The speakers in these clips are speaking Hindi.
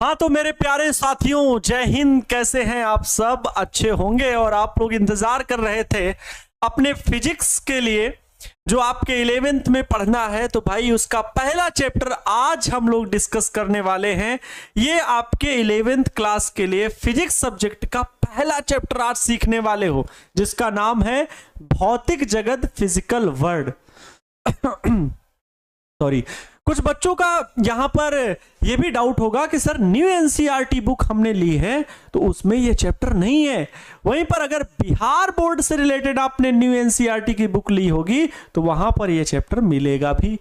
हाँ तो मेरे प्यारे साथियों, जय हिंद। कैसे हैं आप सब? अच्छे होंगे। और आप लोग इंतजार कर रहे थे अपने फिजिक्स के लिए जो आपके 11th में पढ़ना है, तो भाई उसका पहला चैप्टर आज हम लोग डिस्कस करने वाले हैं। ये आपके 11th क्लास के लिए फिजिक्स सब्जेक्ट का पहला चैप्टर आज सीखने वाले हो, जिसका नाम है भौतिक जगत, फिजिकल वर्ल्ड। सॉरी, कुछ बच्चों का यहां पर यह भी डाउट होगा कि सर न्यू एनसीईआरटी बुक हमने ली है तो उसमें यह चैप्टर नहीं है। वहीं पर अगर बिहार बोर्ड से रिलेटेड आपने न्यू एनसीईआरटी की बुक ली होगी तो वहां पर यह चैप्टर मिलेगा भी।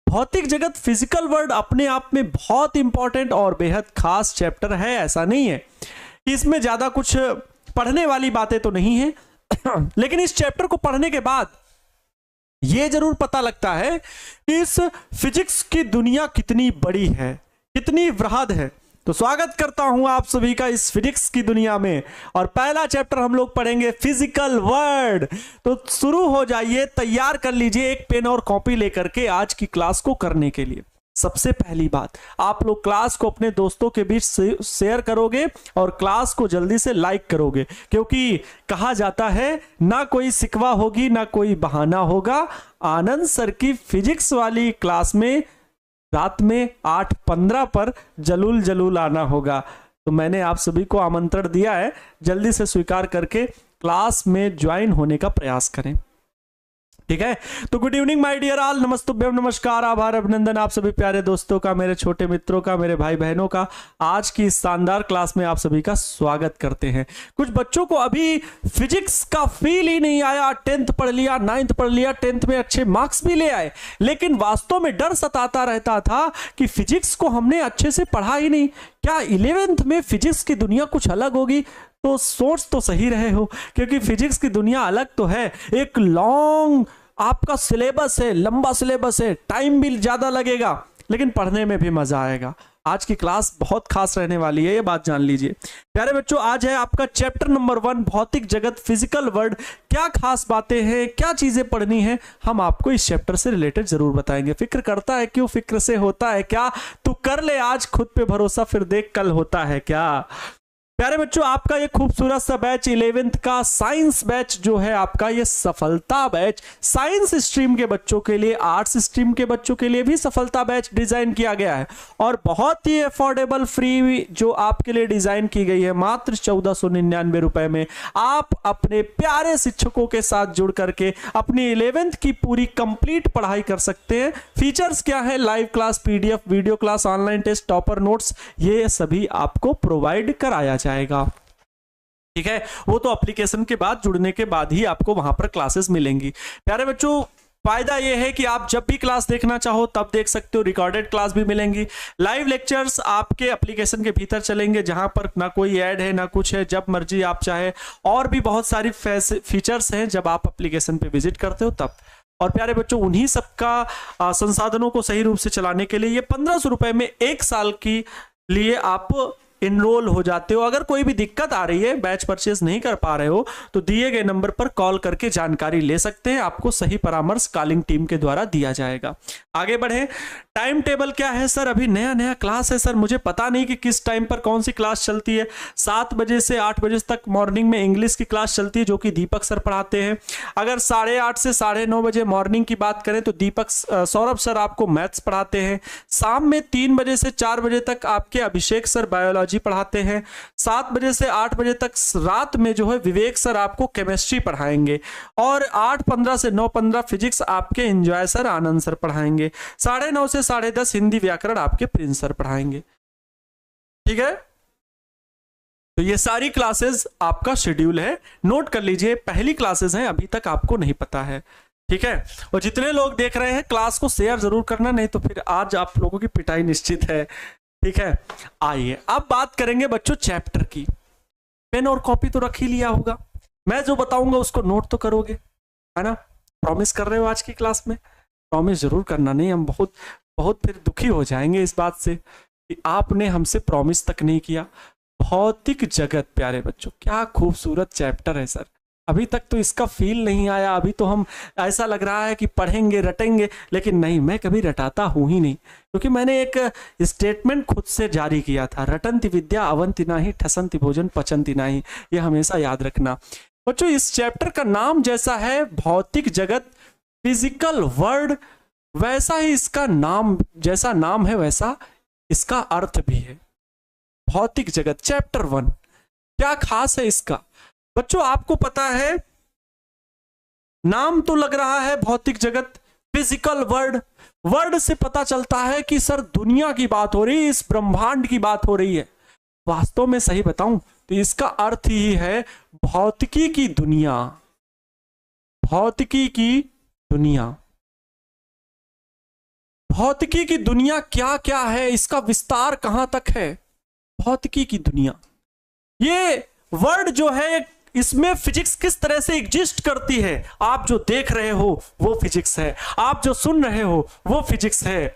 भौतिक जगत, फिजिकल वर्ल्ड अपने आप में बहुत इंपॉर्टेंट और बेहद खास चैप्टर है। ऐसा नहीं है इसमें ज्यादा कुछ पढ़ने वाली बातें तो नहीं है लेकिन इस चैप्टर को पढ़ने के बाद यह जरूर पता लगता है कि इस फिजिक्स की दुनिया कितनी बड़ी है, कितनी वृहद है। तो स्वागत करता हूं आप सभी का इस फिजिक्स की दुनिया में, और पहला चैप्टर हम लोग पढ़ेंगे फिजिकल वर्ल्ड। तो शुरू हो जाइए, तैयार कर लीजिए एक पेन और कॉपी लेकर के आज की क्लास को करने के लिए। सबसे पहली बात, आप लोग क्लास को अपने दोस्तों के बीच शेयर करोगे और क्लास को जल्दी से लाइक करोगे, क्योंकि कहा जाता है ना कोई सिकवा होगी ना कोई बहाना होगा। आनंद सर की फिजिक्स वाली क्लास में रात में 8:15 पर जरूर जरूर आना होगा। तो मैंने आप सभी को आमंत्रण दिया है, जल्दी से स्वीकार करके क्लास में ज्वाइन होने का प्रयास करें, ठीक है। तो good evening my dear all, नमस्तुभ्यम, नमस्कार, आभार, अभिनंदन आप सभी प्यारे दोस्तों का, मेरे छोटे मित्रों का, मेरे भाई बहनों का। आज की शानदार क्लास में आप सभी का स्वागत करते हैं। कुछ बच्चों को अभी फिजिक्स का फील ही नहीं आया। 10th पढ़ लिया, 9th पढ़ लिया, 10th में अच्छे मार्क्स भी ले आए, लेकिन वास्तव में डर सताता रहता था कि फिजिक्स को हमने अच्छे से पढ़ा ही नहीं। क्या 11th में फिजिक्स की दुनिया कुछ अलग होगी? तो सोच तो सही रहे हो, क्योंकि फिजिक्स की दुनिया अलग तो है। एक लॉन्ग आपका सिलेबस है, लंबा सिलेबस है, टाइम भी ज्यादा लगेगा, लेकिन पढ़ने में भी मजा आएगा। आज की क्लास बहुत खास रहने वाली है, ये बात जान लीजिए प्यारे बच्चों। आज है आपका चैप्टर नंबर 1, भौतिक जगत, फिजिकल वर्ल्ड। क्या खास बातें हैं, क्या चीजें पढ़नी है, हम आपको इस चैप्टर से रिलेटेड जरूर बताएंगे। फिक्र करता है क्यों, फिक्र से होता है क्या? तू कर ले आज खुद पे भरोसा, फिर देख कल होता है क्या। प्यारे बच्चों, आपका ये खूबसूरत सा बैच 11th का साइंस बैच जो है आपका, ये सफलता बैच साइंस स्ट्रीम के बच्चों के लिए, आर्ट्स स्ट्रीम के बच्चों के लिए भी सफलता बैच डिजाइन किया गया है, और बहुत ही अफोर्डेबल फ्री जो आपके लिए डिजाइन की गई है। मात्र 1499 रुपए में आप अपने प्यारे शिक्षकों के साथ जुड़ करके अपनी 11th की पूरी कंप्लीट पढ़ाई कर सकते हैं। फीचर्स क्या है? Live class, PDF, video class, online test, topper notes, ये सभी आपको प्रोवाइड कराया जाएगा, ठीक है। वो तो एप्लीकेशन के बाद, जुड़ने के बाद ही आपको वहां पर क्लासेस मिलेंगी। प्यारे बच्चों, फायदा ये है कि आप जब भी क्लास देखना चाहो तब देख सकते हो। रिकॉर्डेड क्लास भी मिलेंगी, लाइव लेक्चर्स आपके एप्लीकेशन के भीतर चलेंगे, जहां पर ना कोई ऐड है ना कुछ है, जब मर्जी आप चाहे। और भी बहुत सारी फीचर्स हैं जब आप एप्लीकेशन पे विजिट करते हो तब। और प्यारे बच्चों, उन्हीं सबका संसाधनों को सही रूप से चलाने के लिए ये 1500 रुपए में 1 साल की लिए आप इनरोल हो जाते हो। अगर कोई भी दिक्कत आ रही है, बैच परचेज नहीं कर पा रहे हो, तो दिए गए नंबर पर कॉल करके जानकारी ले सकते हैं। आपको सही परामर्श कॉलिंग टीम के द्वारा दिया जाएगा। आगे बढ़े, टाइम टेबल क्या है सर? अभी नया नया क्लास है सर, मुझे पता नहीं कि किस टाइम पर कौन सी क्लास चलती है। 7 बजे से 8 बजे तक मॉर्निंग में इंग्लिश की क्लास चलती है, जो कि दीपक सर पढ़ाते हैं। अगर 8:30 से 9:30 बजे मॉर्निंग की बात करें तो दीपक सौरभ सर आपको मैथ्स पढ़ाते हैं। शाम में 3 बजे से 4 बजे तक आपके अभिषेक सर बायोलॉजी पढ़ाते हैं। 7 बजे से 8 बजे तक रात में जो है विवेक सर आपको केमिस्ट्री पढ़ाएंगे, और 8:15 से 9:15 फिजिक्स आपके एंजॉय सर, आनंद सर पढ़ाएंगे। 9:30 से 10:30 हिंदी व्याकरण आपके प्रिंस सर पढ़ाएंगे, ठीक है। तो ये सारी क्लासेस आपका शेड्यूल है, नोट कर लीजिए। पहली क्लासेस हैं, अभी तक आपको नहीं पता है, ठीक है। और जितने लोग देख रहे हैं क्लास को शेयर जरूर करना, नहीं तो फिर आज आप लोगों की पिटाई निश्चित है, ठीक है। आइए अब बात करेंगे बच्चों चैप्टर की। पेन और कॉपी तो रख ही लिया होगा, मैं जो बताऊंगा उसको नोट तो करोगे, है ना? प्रॉमिस कर रहे हो आज की क्लास में? प्रॉमिस जरूर करना, नहीं हम बहुत बहुत फिर दुखी हो जाएंगे इस बात से कि आपने हमसे प्रॉमिस तक नहीं किया। भौतिक जगत, प्यारे बच्चों, क्या खूबसूरत चैप्टर है सर। अभी तक तो इसका फील नहीं आया, अभी तो हम ऐसा लग रहा है कि पढ़ेंगे रटेंगे, लेकिन नहीं, मैं कभी रटाता हूं ही नहीं, क्योंकि मैंने एक स्टेटमेंट खुद से जारी किया था, रटंति विद्या अवंति नाही, ठसंति भोजन पचंति नाही। ये हमेशा याद रखना बच्चों। इस चैप्टर का नाम जैसा है भौतिक जगत, फिजिकल वर्ल्ड, वैसा ही इसका नाम, जैसा नाम है वैसा इसका अर्थ भी है। भौतिक जगत चैप्टर 1 क्या खास है इसका बच्चों? आपको पता है नाम तो लग रहा है भौतिक जगत, फिजिकल वर्ल्ड, वर्ल्ड से पता चलता है कि सर दुनिया की बात हो रही है, इस ब्रह्मांड की बात हो रही है। वास्तव में सही बताऊं तो इसका अर्थ ही है भौतिकी की दुनिया, भौतिकी की दुनिया। भौतिकी की दुनिया क्या क्या है, इसका विस्तार कहां तक है? भौतिकी की दुनिया, ये वर्ड जो है, इसमें फिजिक्स किस तरह से एग्जिस्ट करती है। आप जो देख रहे हो वो फिजिक्स है, आप जो सुन रहे हो वो फिजिक्स है,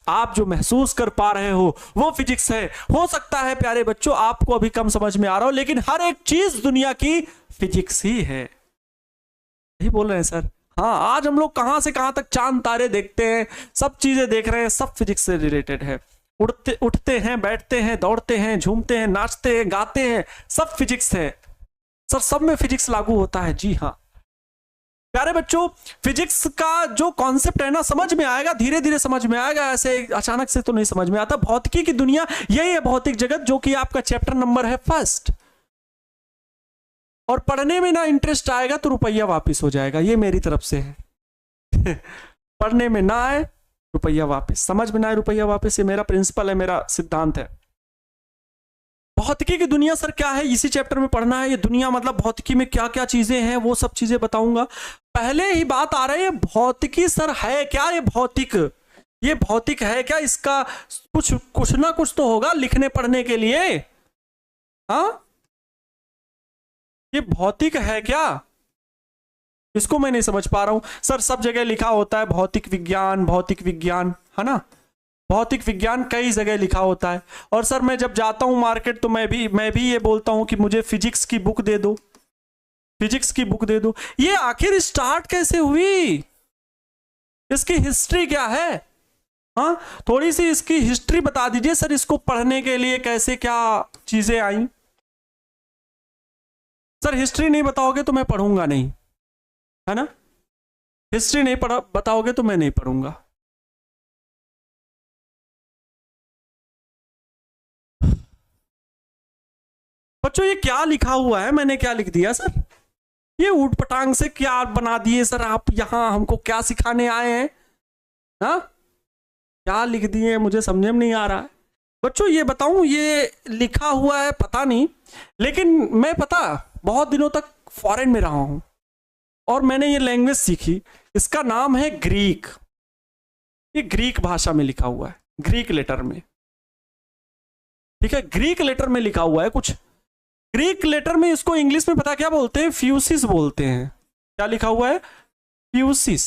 आप जो महसूस कर पा रहे हो वो फिजिक्स है। हो सकता है प्यारे बच्चों आपको अभी कम समझ में आ रहा हो, लेकिन हर एक चीज दुनिया की फिजिक्स ही है। यही बोल रहे हैं सर? हाँ, आज हम लोग कहां से कहां तक चांद तारे देखते हैं, सब चीजें देख रहे हैं, सब फिजिक्स से रिलेटेड है। उठते हैं, बैठते हैं, दौड़ते हैं, झूमते हैं, नाचते हैं, गाते हैं, सब फिजिक्स है सर, सब में फिजिक्स लागू होता है। जी हाँ प्यारे बच्चों, फिजिक्स का जो कॉन्सेप्ट है ना, समझ में आएगा, धीरे धीरे समझ में आएगा, ऐसे अचानक से तो नहीं समझ में आता। भौतिकी की दुनिया यही है भौतिक जगत, जो कि आपका चैप्टर नंबर है 1। और पढ़ने में ना इंटरेस्ट आएगा तो रुपया वापिस हो जाएगा, ये मेरी तरफ से है। पढ़ने में ना आए रुपया वापिस, समझ में ना आए रुपया वापिस, ये मेरा प्रिंसिपल है, मेरा सिद्धांत है। भौतिकी की दुनिया सर क्या है, इसी चैप्टर में पढ़ना है। ये दुनिया मतलब भौतिकी में क्या क्या चीजें हैं वो सब चीजें बताऊंगा। पहले ही बात आ रही है भौतिकी सर है क्या? ये भौतिक है क्या? इसका कुछ ना कुछ तो होगा लिखने पढ़ने के लिए। हाँ, ये भौतिक है क्या? इसको मैं नहीं समझ पा रहा हूं सर। सब जगह लिखा होता है भौतिक विज्ञान, है ना? भौतिक विज्ञान कई जगह लिखा होता है। और सर मैं जब जाता हूं मार्केट तो मैं भी ये बोलता हूं कि मुझे फिजिक्स की बुक दे दो, फिजिक्स की बुक दे दो। ये आखिर स्टार्ट कैसे हुई? इसकी हिस्ट्री क्या है? हाँ, थोड़ी सी इसकी हिस्ट्री बता दीजिए सर, इसको पढ़ने के लिए कैसे क्या चीजें आई। सर हिस्ट्री नहीं बताओगे तो मैं पढ़ूंगा नहीं, है ना? हिस्ट्री नहीं बताओगे तो मैं नहीं पढ़ूंगा। बच्चों ये क्या लिखा हुआ है? मैंने क्या लिख दिया सर? ये ऊट पटांग से क्या बना दिए सर आप? यहां हमको क्या सिखाने आए हैं? हाँ, क्या लिख दिए मुझे समझ में नहीं आ रहा है। बच्चों ये बताऊं, ये लिखा हुआ है पता नहीं, लेकिन मैं पता बहुत दिनों तक फॉरेन में रहा हूं और मैंने ये लैंग्वेज सीखी। इसका नाम है ग्रीक। ये ग्रीक भाषा में लिखा हुआ है, ग्रीक लेटर में, ठीक है? ग्रीक लेटर में लिखा हुआ है कुछ। ग्रीक लेटर में इसको इंग्लिश में पता क्या बोलते हैं? फ्यूसिस बोलते हैं। क्या लिखा हुआ है? फ्यूसिस।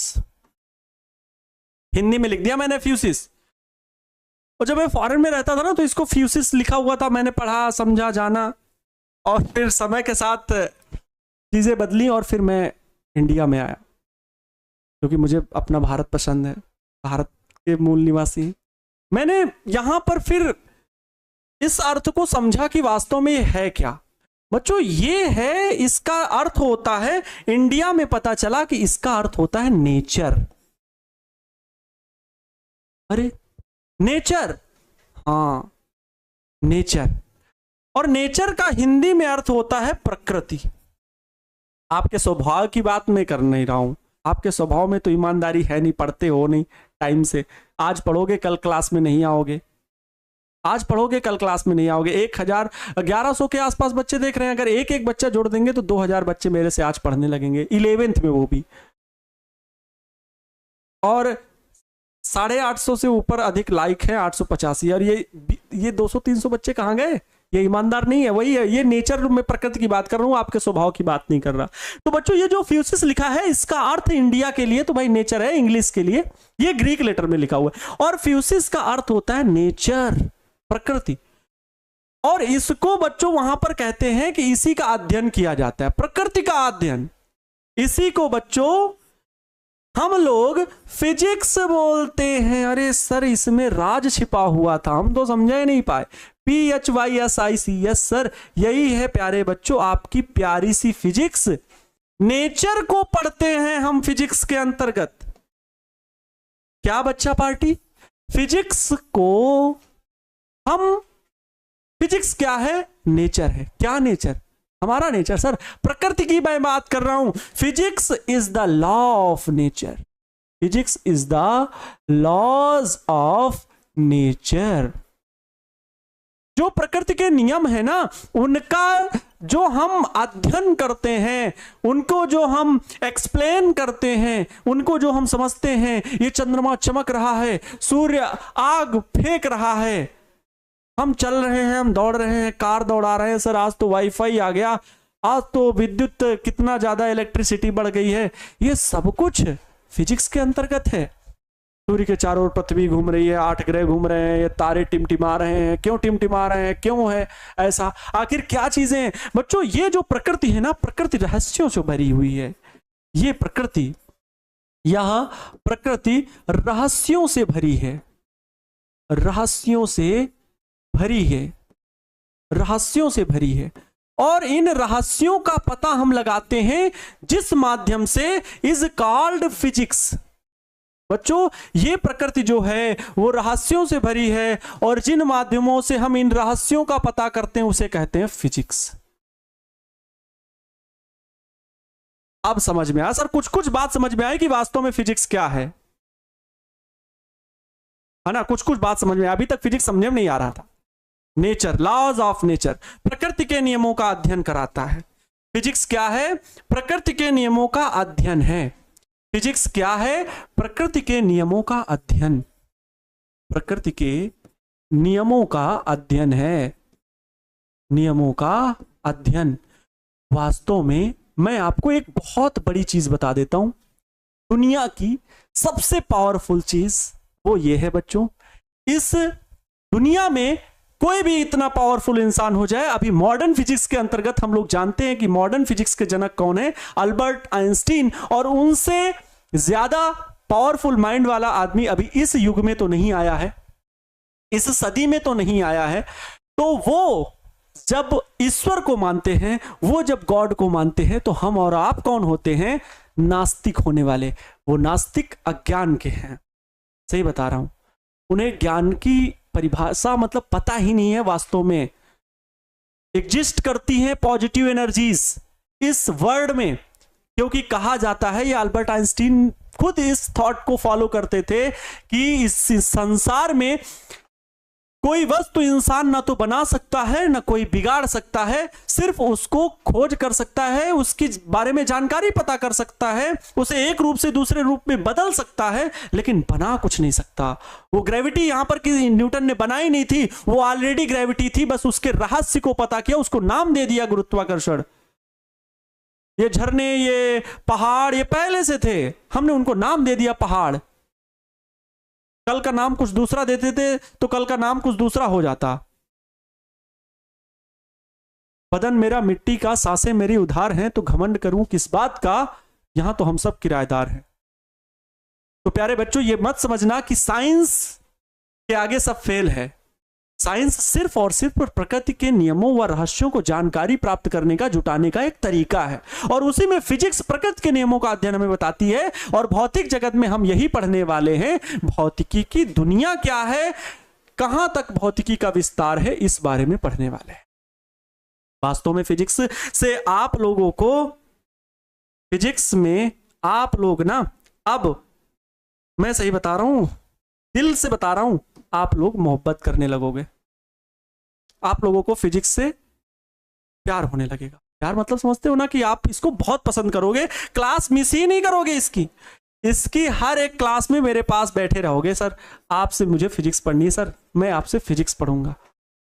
हिंदी में लिख दिया मैंने फ्यूसिस। और जब मैं फॉरेन में रहता था ना तो इसको फ्यूसिस लिखा हुआ था, मैंने पढ़ा, समझा, जाना, और फिर समय के साथ चीजें बदली और फिर मैं इंडिया में आया, क्योंकि मुझे अपना भारत पसंद है, भारत के मूल निवासी। मैंने यहां पर फिर इस अर्थ को समझा कि वास्तव में ये है क्या। बच्चों ये है, इसका अर्थ होता है, इंडिया में पता चला कि इसका अर्थ होता है नेचर। अरे नेचर, हाँ नेचर। और नेचर का हिंदी में अर्थ होता है प्रकृति। आपके स्वभाव की बात मैं कर नहीं रहा हूं, आपके स्वभाव में तो ईमानदारी है नहीं, पढ़ते हो नहीं टाइम से। आज पढ़ोगे कल क्लास में नहीं आओगे, आज पढ़ोगे कल क्लास में नहीं आओगे। 1100 के आसपास बच्चे देख रहे हैं, अगर एक एक बच्चा जोड़ देंगे तो 2000 बच्चे मेरे से आज पढ़ने लगेंगे, 11th में वो भी। और 850 से ऊपर अधिक लाइक है, 885। और ये 200-300 बच्चे कहां गए? ये ईमानदार नहीं है, वही है। ये नेचर में प्रकृति की बात कर रहा हूं, आपके स्वभाव की बात नहीं कर रहा। तो बच्चों ये जो फ्यूसिस लिखा है, इसका अर्थ इंडिया के लिए तो भाई नेचर है, इंग्लिश के लिए ये ग्रीक लेटर में लिखा हुआ है। और फ्यूसिस का अर्थ होता है नेचर, प्रकृति। और इसको बच्चों वहां पर कहते हैं कि इसी का अध्ययन किया जाता है, प्रकृति का अध्ययन। इसी को बच्चों हम लोग फिजिक्स बोलते हैं। अरे सर इसमें राज छिपा हुआ था, हम तो समझ ही नहीं पाए। PHYSIC, यस सर, यही है प्यारे बच्चों आपकी प्यारी सी फिजिक्स। नेचर को पढ़ते हैं हम फिजिक्स के अंतर्गत। क्या बच्चा पार्टी? फिजिक्स को हम, फिजिक्स क्या है? नेचर है। क्या नेचर? हमारा नेचर सर, प्रकृति की मैं बात कर रहा हूं। Physics is the law of nature. Physics is the laws of nature. जो प्रकृति के नियम है ना, उनका जो हम अध्ययन करते हैं, उनको जो हम एक्सप्लेन करते हैं, उनको जो हम समझते हैं, ये चंद्रमा चमक रहा है, सूर्य आग फेंक रहा है, हम चल रहे हैं, हम दौड़ रहे हैं, कार दौड़ा रहे हैं सर, आज तो वाईफाई आ गया, आज तो विद्युत कितना ज्यादा इलेक्ट्रिसिटी बढ़ गई है, ये सब कुछ फिजिक्स के अंतर्गत है। सूर्य के चारों ओर पृथ्वी घूम रही है, 8 ग्रह घूम रहे हैं, ये तारे टिमटिमा रहे हैं। क्यों टिमटिमा रहे हैं? क्यों है ऐसा? आखिर क्या चीजें हैं बच्चों? ये जो प्रकृति है ना, प्रकृति रहस्यों से भरी हुई है। ये प्रकृति, यह प्रकृति रहस्यों से भरी है, रहस्यों से भरी है, रहस्यों से भरी है। और इन रहस्यों का पता हम लगाते हैं जिस माध्यम से इज कॉल्ड फिजिक्स। बच्चों ये प्रकृति जो है वो रहस्यों से भरी है, और जिन माध्यमों से हम इन रहस्यों का पता करते हैं उसे कहते हैं फिजिक्स। अब समझ में आया सर? कुछ कुछ बात समझ में आई कि वास्तव में फिजिक्स क्या है ना? कुछ कुछ बात समझ में, अभी तक फिजिक्स समझ में नहीं आ रहा था। नेचर, लॉज ऑफ नेचर, प्रकृति के नियमों का अध्ययन कराता है। फिजिक्स क्या है? प्रकृति के नियमों का अध्ययन है। फिजिक्स क्या है? प्रकृति के नियमों का अध्ययन, प्रकृति के नियमों का अध्ययन है, नियमों का अध्ययन। वास्तव में मैं आपको एक बहुत बड़ी चीज बता देता हूं, दुनिया की सबसे पावरफुल चीज वो ये है बच्चों, इस दुनिया में कोई भी इतना पावरफुल इंसान हो जाए, अभी मॉडर्न फिजिक्स के अंतर्गत हम लोग जानते हैं कि मॉडर्न फिजिक्स के जनक कौन है? Albert Einstein. और उनसे ज्यादा पावरफुल माइंड वाला आदमी अभी इस युग में तो नहीं आया है, इस सदी में तो नहीं आया है। तो वो जब ईश्वर को मानते हैं, वो जब गॉड को मानते हैं, तो हम और आप कौन होते हैं? नास्तिक होने वाले। वो नास्तिक अज्ञान के हैं, सही बता रहा हूं। उन्हें ज्ञान की परिभाषा मतलब पता ही नहीं है वास्तव में। एग्जिस्ट करती हैं पॉजिटिव एनर्जीज इस वर्ल्ड में, क्योंकि कहा जाता है, ये अल्बर्ट आइंस्टीन खुद इस थॉट को फॉलो करते थे कि इस संसार में कोई वस्तु इंसान ना तो बना सकता है ना कोई बिगाड़ सकता है, सिर्फ उसको खोज कर सकता है, उसके बारे में जानकारी पता कर सकता है, उसे एक रूप से दूसरे रूप में बदल सकता है, लेकिन बना कुछ नहीं सकता। वो ग्रेविटी यहां पर किसी न्यूटन ने बनाई नहीं थी, वो ऑलरेडी ग्रेविटी थी, बस उसके रहस्य को पता किया, उसको नाम दे दिया गुरुत्वाकर्षण। ये झरने, ये पहाड़, ये पहले से थे, हमने उनको नाम दे दिया पहाड़। कल का नाम कुछ दूसरा देते थे तो कल का नाम कुछ दूसरा हो जाता। बदन मेरा मिट्टी का, सांसें मेरी उधार हैं, तो घमंड करूं किस बात का, यहां तो हम सब किराएदार हैं। तो प्यारे बच्चों ये मत समझना कि साइंस के आगे सब फेल है। साइंस सिर्फ और सिर्फ प्रकृति के नियमों व रहस्यों को जानकारी प्राप्त करने का, जुटाने का एक तरीका है, और उसी में फिजिक्स प्रकृति के नियमों का अध्ययन हमें बताती है। और भौतिक जगत में हम यही पढ़ने वाले हैं, भौतिकी की दुनिया क्या है, कहां तक भौतिकी का विस्तार है, इस बारे में पढ़ने वाले हैं। वास्तव में फिजिक्स से आप लोगों को, फिजिक्स में आप लोग ना, अब मैं सही बता रहा हूं, दिल से बता रहा हूं, आप लोग मोहब्बत करने लगोगे। आप लोगों को फिजिक्स से प्यार होने लगेगा। प्यार मतलब समझते हो ना कि आप इसको बहुत पसंद करोगे, क्लास मिस ही नहीं करोगे इसकी हर एक क्लास में मेरे पास बैठे रहोगे। सर आपसे मुझे फिजिक्स पढ़नी है, सर मैं आपसे फिजिक्स पढ़ूंगा।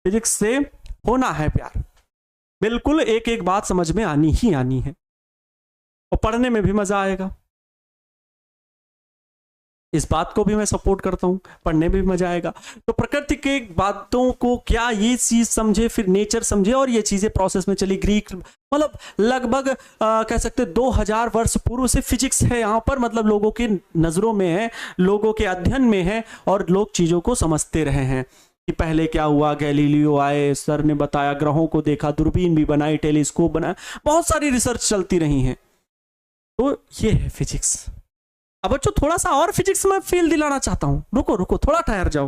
फिजिक्स से होना है प्यार, बिल्कुल एक एक बात समझ में आनी ही आनी है, और पढ़ने में भी मजा आएगा। इस बात को भी मैं सपोर्ट करता हूं, पढ़ने में भी मजा आएगा। तो प्रकृति के बातों को क्या ये चीज समझे, फिर नेचर समझे, और ये चीजें प्रोसेस में चली। ग्रीक मतलब लगभग कह सकते 2000 वर्ष पूर्व से फिजिक्स है यहाँ पर, मतलब लोगों की नजरों में है, लोगों के अध्ययन में है, और लोग चीजों को समझते रहे हैं कि पहले क्या हुआ। गैलीलियो आए, सर ने बताया, ग्रहों को देखा, दूरबीन भी बनाई, टेलीस्कोप बनाया, बहुत सारी रिसर्च चलती रही है। तो ये है फिजिक्स। अब बच्चों थोड़ा सा और फिजिक्स में फील दिलाना चाहता हूं, रुको रुको थोड़ा ठहर जाओ,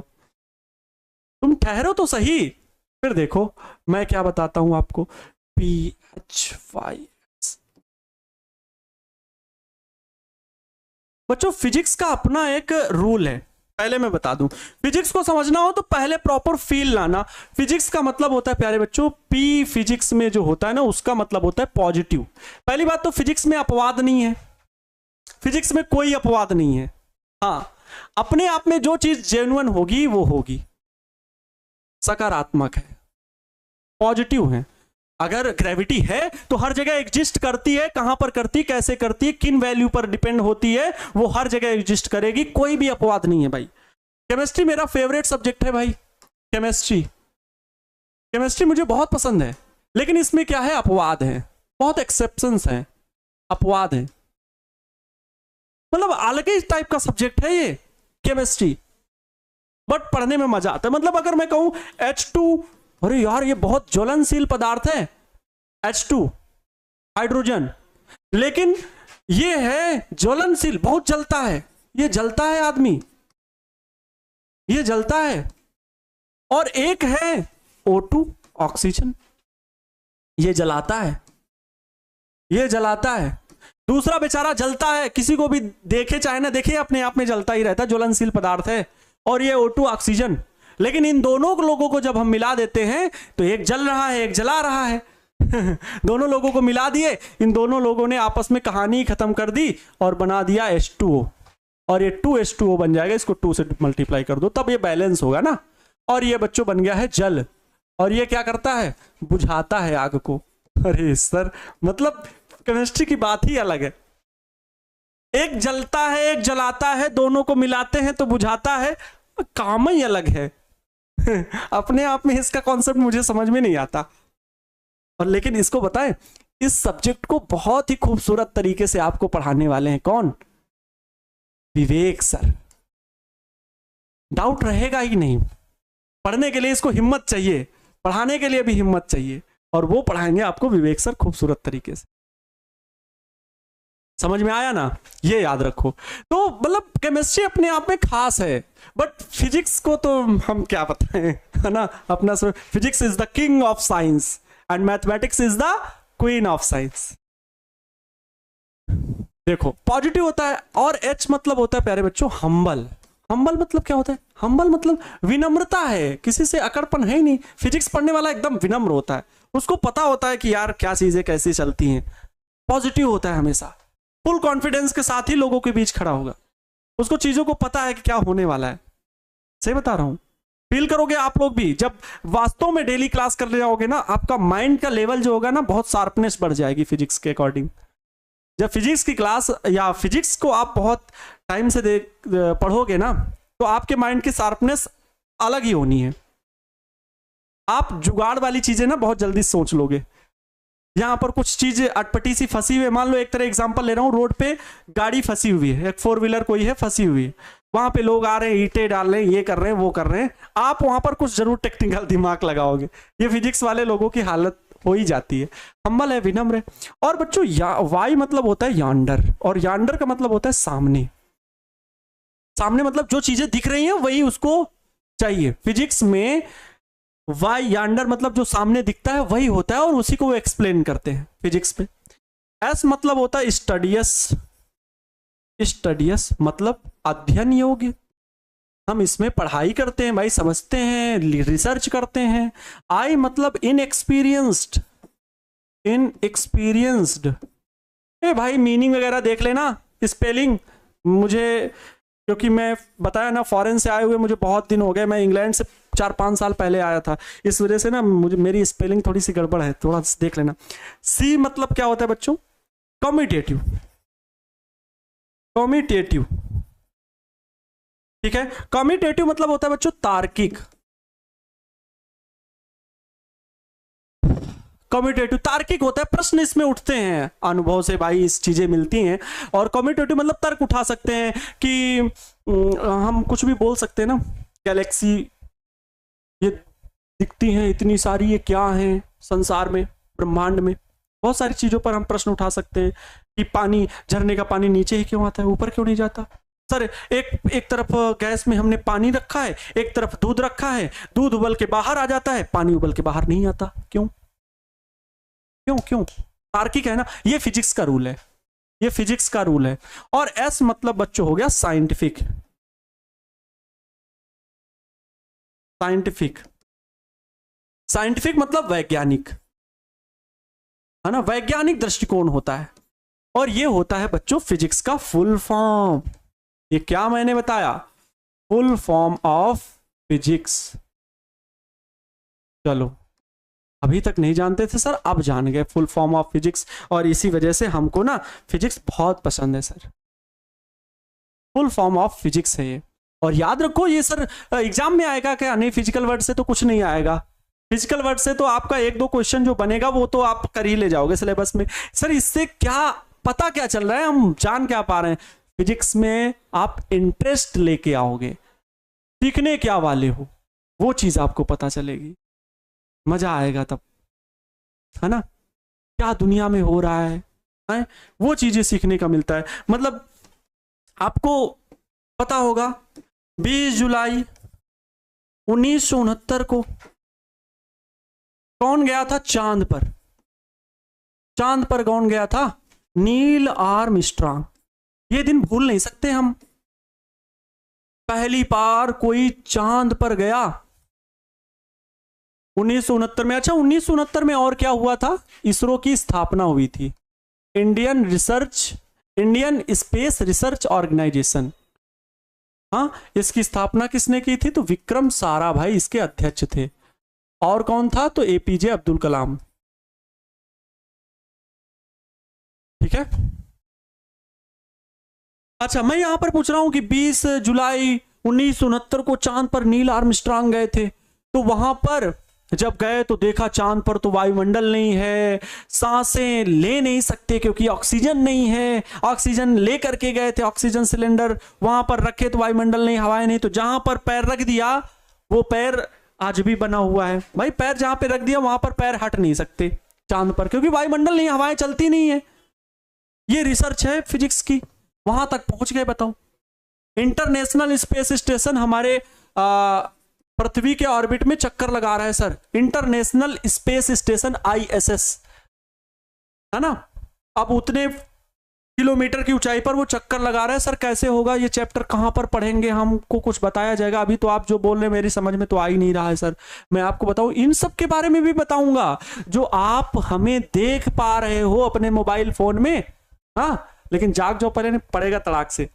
तुम ठहरो तो सही, फिर देखो मैं क्या बताता हूं आपको। PHY बच्चों फिजिक्स का अपना एक रूल है, पहले मैं बता दूं। फिजिक्स को समझना हो तो पहले प्रॉपर फील लाना। फिजिक्स का मतलब होता है प्यारे बच्चों, P फिजिक्स में जो होता है ना, उसका मतलब होता है पॉजिटिव। पहली बात तो फिजिक्स में अपवाद नहीं है, फिजिक्स में कोई अपवाद नहीं है। हाँ, अपने आप में जो चीज जेन्युइन होगी वो होगी, सकारात्मक है, पॉजिटिव है। अगर ग्रेविटी है तो हर जगह एग्जिस्ट करती है, कहां पर करती है, कैसे करती है, किन वैल्यू पर डिपेंड होती है, वो हर जगह एग्जिस्ट करेगी, कोई भी अपवाद नहीं है भाई। केमिस्ट्री मेरा फेवरेट सब्जेक्ट है भाई, केमिस्ट्री। केमिस्ट्री मुझे बहुत पसंद है, लेकिन इसमें क्या है, अपवाद है, बहुत एक्सेप्शंस हैं, अपवाद है, मतलब अलग ही टाइप का सब्जेक्ट है ये केमिस्ट्री, बट पढ़ने में मजा आता है। मतलब अगर मैं कहूं H2, अरे यार ये बहुत ज्वलनशील पदार्थ है H2, हाइड्रोजन, लेकिन ये है ज्वलनशील, बहुत जलता है, ये जलता है आदमी, ये जलता है। और एक है O2, ऑक्सीजन, ये जलाता है, ये जलाता है। दूसरा बेचारा जलता है, किसी को भी देखे चाहे ना देखे, अपने आप में जलता ही रहता है, ज्वलनशील पदार्थ है। और ये O2 ऑक्सीजन, लेकिन इन दोनों लोगों को जब हम मिला देते हैं तो एक जल रहा है, एक जला रहा है। दोनों लोगों को मिला दिए, इन दोनों लोगों ने आपस में कहानी खत्म कर दी और बना दिया H2O, और ये 2H2O बन जाएगा, इसको 2 से मल्टीप्लाई कर दो तब ये बैलेंस होगा ना। और ये बच्चों बन गया है जल, और ये क्या करता है, बुझाता है आग को। अरे सर, मतलब केमिस्ट्री की बात ही अलग है, एक जलता है एक जलाता है, दोनों को मिलाते हैं तो बुझाता है, काम ही अलग है। अपने आप में इसका कॉन्सेप्ट मुझे समझ में नहीं आता, और लेकिन इसको बताएं, इस सब्जेक्ट को बहुत ही खूबसूरत तरीके से आपको पढ़ाने वाले हैं कौन, विवेक सर। डाउट रहेगा ही नहीं, पढ़ने के लिए इसको हिम्मत चाहिए, पढ़ाने के लिए भी हिम्मत चाहिए, और वो पढ़ाएंगे आपको विवेक सर खूबसूरत तरीके से। समझ में आया ना, ये याद रखो। तो मतलब केमिस्ट्री अपने आप में खास है, बट फिजिक्स को तो हम क्या बताएं, है ना, अपना physics is the king of science and mathematics is the queen of science. देखो पॉजिटिव होता है, और H मतलब होता है प्यारे बच्चों हम्बल। हम्बल मतलब क्या होता है, हम्बल मतलब विनम्रता है, किसी से अकड़पन है ही नहीं। फिजिक्स पढ़ने वाला एकदम विनम्र होता है, उसको पता होता है कि यार क्या चीजें कैसी चलती हैं, पॉजिटिव होता है हमेशा, फुल कॉन्फिडेंस के साथ ही लोगों के बीच खड़ा होगा, उसको चीजों को पता है कि क्या होने वाला है। सही बता रहा हूं, फील करोगे आप लोग भी, जब वास्तव में डेली क्लास करने जाओगे ना, आपका माइंड का लेवल जो होगा ना, बहुत शार्पनेस बढ़ जाएगी फिजिक्स के अकॉर्डिंग। जब फिजिक्स की क्लास या फिजिक्स को आप बहुत टाइम से पढ़ोगे ना, तो आपके माइंड की शार्पनेस अलग ही होनी है। आप जुगाड़ वाली चीजें ना बहुत जल्दी सोच लोगे। यहां पर कुछ चीजें अटपटी सी फंसी हुई है, मान लो एक तरह एग्जांपल ले रहा हूं, रोड पे गाड़ी फंसी हुई है, एक 4 व्हीलर कोई है फंसी हुई है, वहां पे लोग आ रहे हैं, ईंटें डाल रहे हैं, ये कर रहे हैं, वो कर रहे हैं, आप वहां पर कुछ जरूर टेक्निकल दिमाग लगाओगे। ये फिजिक्स वाले लोगों की हालत हो ही जाती है। हम्बल है, विनम्र है। और बच्चों वाई मतलब होता है यांडर, और यांडर का मतलब होता है सामने। सामने मतलब जो चीजें दिख रही हैं वही उसको चाहिए। फिजिक्स में वाई यांडर मतलब जो सामने दिखता है वही होता है, और उसी को वो एक्सप्लेन करते हैं फिजिक्स में। एस मतलब होता है स्टडियस। स्टडियस मतलब अध्ययन योग्य, हम इसमें पढ़ाई करते हैं भाई, समझते हैं, रिसर्च करते हैं। आई मतलब इनएक्सपीरियंस्ड। इनएक्सपीरियंस्ड ए भाई, मीनिंग वगैरह देख लेना, स्पेलिंग। मुझे क्योंकि मैं बताया ना फॉरेन से आए हुए मुझे बहुत दिन हो गए, मैं इंग्लैंड से 4-5 साल पहले आया था, इस वजह से ना मुझे मेरी स्पेलिंग थोड़ी सी गड़बड़ है, थोड़ा देख लेना। सी मतलब क्या होता है बच्चों, कम्यूटेटिव। कम्यूटेटिव ठीक है। कम्यूटेटिव मतलब होता है बच्चों तार्किक। कम्यूटेटिव तार्किक होता है, प्रश्न इसमें उठते हैं अनुभव से भाई इस चीजें मिलती हैं। और कम्यूटेटिव मतलब तर्क उठा सकते हैं कि हम कुछ भी बोल सकते हैं ना, गैलेक्सी ये दिखती हैं इतनी सारी, ये क्या है संसार में, ब्रह्मांड में, बहुत सारी चीजों पर हम प्रश्न उठा सकते हैं कि पानी, झरने का पानी नीचे ही क्यों आता है, ऊपर क्यों नहीं जाता। सर एक तरफ गैस में हमने पानी रखा है, एक तरफ दूध रखा है, दूध उबल के बाहर आ जाता है, पानी उबल के बाहर नहीं आता, क्यों क्यों क्यों? तार्किक है ना, ये फिजिक्स का रूल है, ये फिजिक्स का रूल है। और एस मतलब बच्चों हो गया साइंटिफिक। साइंटिफिक, साइंटिफिक मतलब वैज्ञानिक, है ना, वैज्ञानिक दृष्टिकोण होता है। और ये होता है बच्चों फिजिक्स का फुल फॉर्म। ये क्या मैंने बताया, फुल फॉर्म ऑफ फिजिक्स। चलो अभी तक नहीं जानते थे सर, अब जान गए फुल फॉर्म ऑफ फिजिक्स। और इसी वजह से हमको ना फिजिक्स बहुत पसंद है sir, full form of physics है ये। और याद रखो ये सर एग्जाम में आएगा क्या, नहीं फिजिकल वर्ड से तो कुछ नहीं आएगा। फिजिकल वर्ड से तो आपका एक दो क्वेश्चन जो बनेगा वो तो आप कर ही ले जाओगे सिलेबस में। सर इससे क्या पता क्या चल रहा है, हम जान क्या पा रहे हैं, फिजिक्स में आप इंटरेस्ट लेके आओगे, सीखने क्या वाले हो, वो चीज आपको पता चलेगी, मजा आएगा तब, है ना, क्या दुनिया में हो रहा है, वो चीजें सीखने का मिलता है। मतलब आपको पता होगा 20 जुलाई 1969 को कौन गया था चांद पर? चांद पर कौन गया था? Neil Armstrong. ये दिन भूल नहीं सकते हम, पहली बार कोई चांद पर गया 1969 में। अच्छा 1969 में और क्या हुआ था, इसरो की स्थापना हुई थी, इंडियन स्पेस रिसर्च ऑर्गेनाइजेशन। हाँ, इसकी स्थापना किसने की थी? तो विक्रम साराभाई इसके अध्यक्ष थे। और कौन था? तो एपीजे अब्दुल कलाम। ठीक है। अच्छा मैं यहां पर पूछ रहा हूं कि 20 जुलाई 1969 को चांद पर नील आर्मस्ट्रांग गए थे, तो वहां पर जब गए तो देखा चांद पर तो वायुमंडल नहीं है, सांसें ले नहीं सकते क्योंकि ऑक्सीजन नहीं है, ऑक्सीजन ले करके गए थे, ऑक्सीजन सिलेंडर वहां पर रखे तो वायुमंडल नहीं, हवाएं नहीं, तो जहां पर पैर रख दिया वो पैर आज भी बना हुआ है भाई, पैर जहां पे रख दिया वहां पर पैर हट नहीं सकते चांद पर, क्योंकि वायुमंडल नहीं, हवाएं चलती नहीं है। ये रिसर्च है फिजिक्स की, वहां तक पहुंच गए। बताओ इंटरनेशनल स्पेस स्टेशन हमारे पृथ्वी के ऑर्बिट में चक्कर लगा रहा है sir, international space station ISS, है ना। अब उतने किलोमीटर की ऊंचाई पर वो चक्कर लगा रहा है सर, कैसे होगा ये चैप्टर कहां पर पढ़ेंगे, हमको कुछ बताया जाएगा? अभी तो आप जो बोल रहे हैं मेरी समझ में तो आ ही नहीं रहा है सर। मैं आपको बताऊं इन सब के बारे में भी बताऊंगा जो आप हमें देख पा रहे हो अपने मोबाइल फोन में, हाँ, लेकिन जाग जो पड़ेगा तड़ाक से।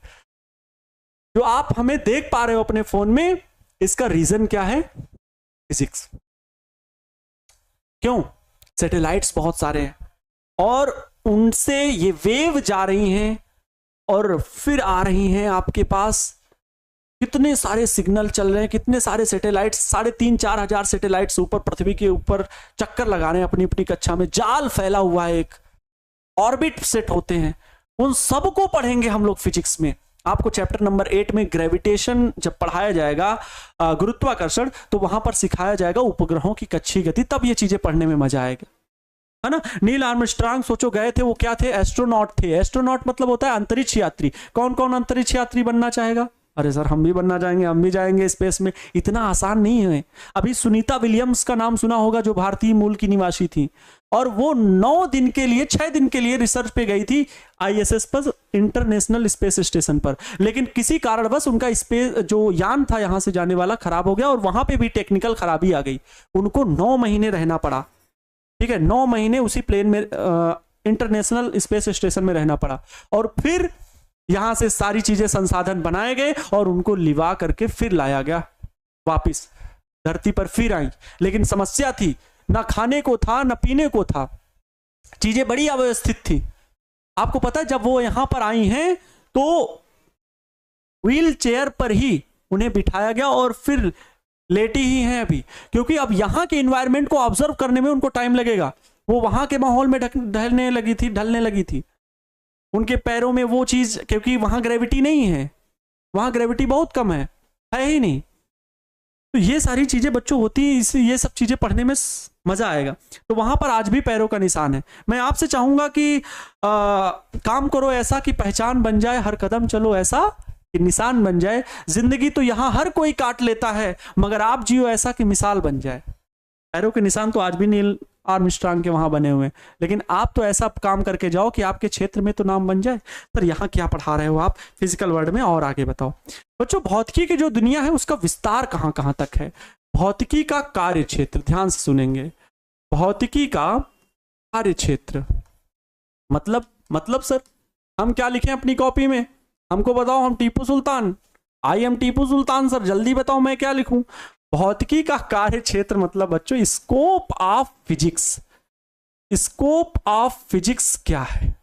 जो आप हमें देख पा रहे हो अपने फोन में, इसका रीजन क्या है? फिजिक्स। क्यों? सैटेलाइट्स बहुत सारे हैं और उनसे ये वेव जा रही हैं और फिर आ रही हैं आपके पास, कितने सारे सिग्नल चल रहे हैं, कितने सारे सैटेलाइट्स, 3,500-4 हजार सैटेलाइट्स ऊपर पृथ्वी के ऊपर चक्कर लगा रहे हैं अपनी अपनी कक्षा में, जाल फैला हुआ है, एक ऑर्बिट सेट होते हैं, उन सबको पढ़ेंगे हम लोग फिजिक्स में। आपको चैप्टर नंबर 8 में ग्रेविटेशन जब पढ़ाया जाएगा, गुरुत्वाकर्षण, तो वहां पर सिखाया जाएगा उपग्रहों की कक्षीय गति, तब ये चीजें पढ़ने में मजा आएगा, है ना। नील आर्मस्ट्रांग सोचो गए थे, वो क्या थे? एस्ट्रोनॉट थे। एस्ट्रोनॉट मतलब होता है अंतरिक्ष यात्री। कौन कौन अंतरिक्ष यात्री बनना चाहेगा? अरे सर हम भी बनना चाहेंगे, हम भी जाएंगे स्पेस में। इतना आसान नहीं है। अभी सुनीता विलियम्स का नाम सुना होगा, जो भारतीय मूल की निवासी थी, और वो 6 दिन के लिए रिसर्च पे गई थी ISS पर, इंटरनेशनल स्पेस स्टेशन पर। लेकिन किसी कारणवश उनका स्पेस जो यान था यहां से जाने वाला खराब हो गया और वहां पे भी टेक्निकल खराबी आ गई, उनको 9 महीने रहना पड़ा। ठीक है, 9 महीने उसी प्लेन में इंटरनेशनल स्पेस स्टेशन में रहना पड़ा, और फिर यहां से सारी चीजें संसाधन बनाए गए और उनको लिवा करके फिर लाया गया वापिस धरती पर, फिर आई। लेकिन समस्या थी, ना खाने को था ना पीने को था, चीजें बड़ी अव्यवस्थित थी। आपको पता है जब वो यहां पर आई हैं तो व्हील चेयर पर ही उन्हें बिठाया गया और फिर लेटी ही हैं अभी, क्योंकि अब यहाँ के इन्वायरमेंट को ऑब्जर्व करने में उनको टाइम लगेगा। वो वहां के माहौल में ढलने लगी थी उनके पैरों में वो चीज, क्योंकि वहां ग्रेविटी नहीं है, वहां ग्रेविटी बहुत कम है ही नहीं। तो ये सारी चीजें बच्चों होती है, इससे ये सब चीजें पढ़ने में मजा आएगा। तो वहां पर आज भी पैरों का निशान है। मैं आपसे चाहूंगा कि काम करो ऐसा कि पहचान बन जाए, हर कदम चलो ऐसा कि निशान बन जाए। जिंदगी तो यहां हर कोई काट लेता है, मगर आप जियो ऐसा कि मिसाल बन जाए। पैरों के निशान तो आज भी नील आर्मस्ट्रांग के वहां बने हुए हैं, लेकिन आप तो ऐसा काम करके जाओ कि आपके क्षेत्र में तो नाम बन जाए। सर यहाँ क्या पढ़ा रहे हो आप फिजिकल वर्ल्ड में, और आगे बताओ बच्चों। भौतिकी की जो दुनिया है उसका विस्तार कहां कहां तक है? भौतिकी का कार्य क्षेत्र, ध्यान से सुनेंगे, भौतिकी का कार्य क्षेत्र मतलब सर हम क्या लिखें अपनी कॉपी में? हमको बताओ, हम Tipu Sultan, I am Tipu Sultan sir, जल्दी बताओ मैं क्या लिखूं? भौतिकी का कार्य क्षेत्र मतलब बच्चों scope of physics. Scope of physics क्या है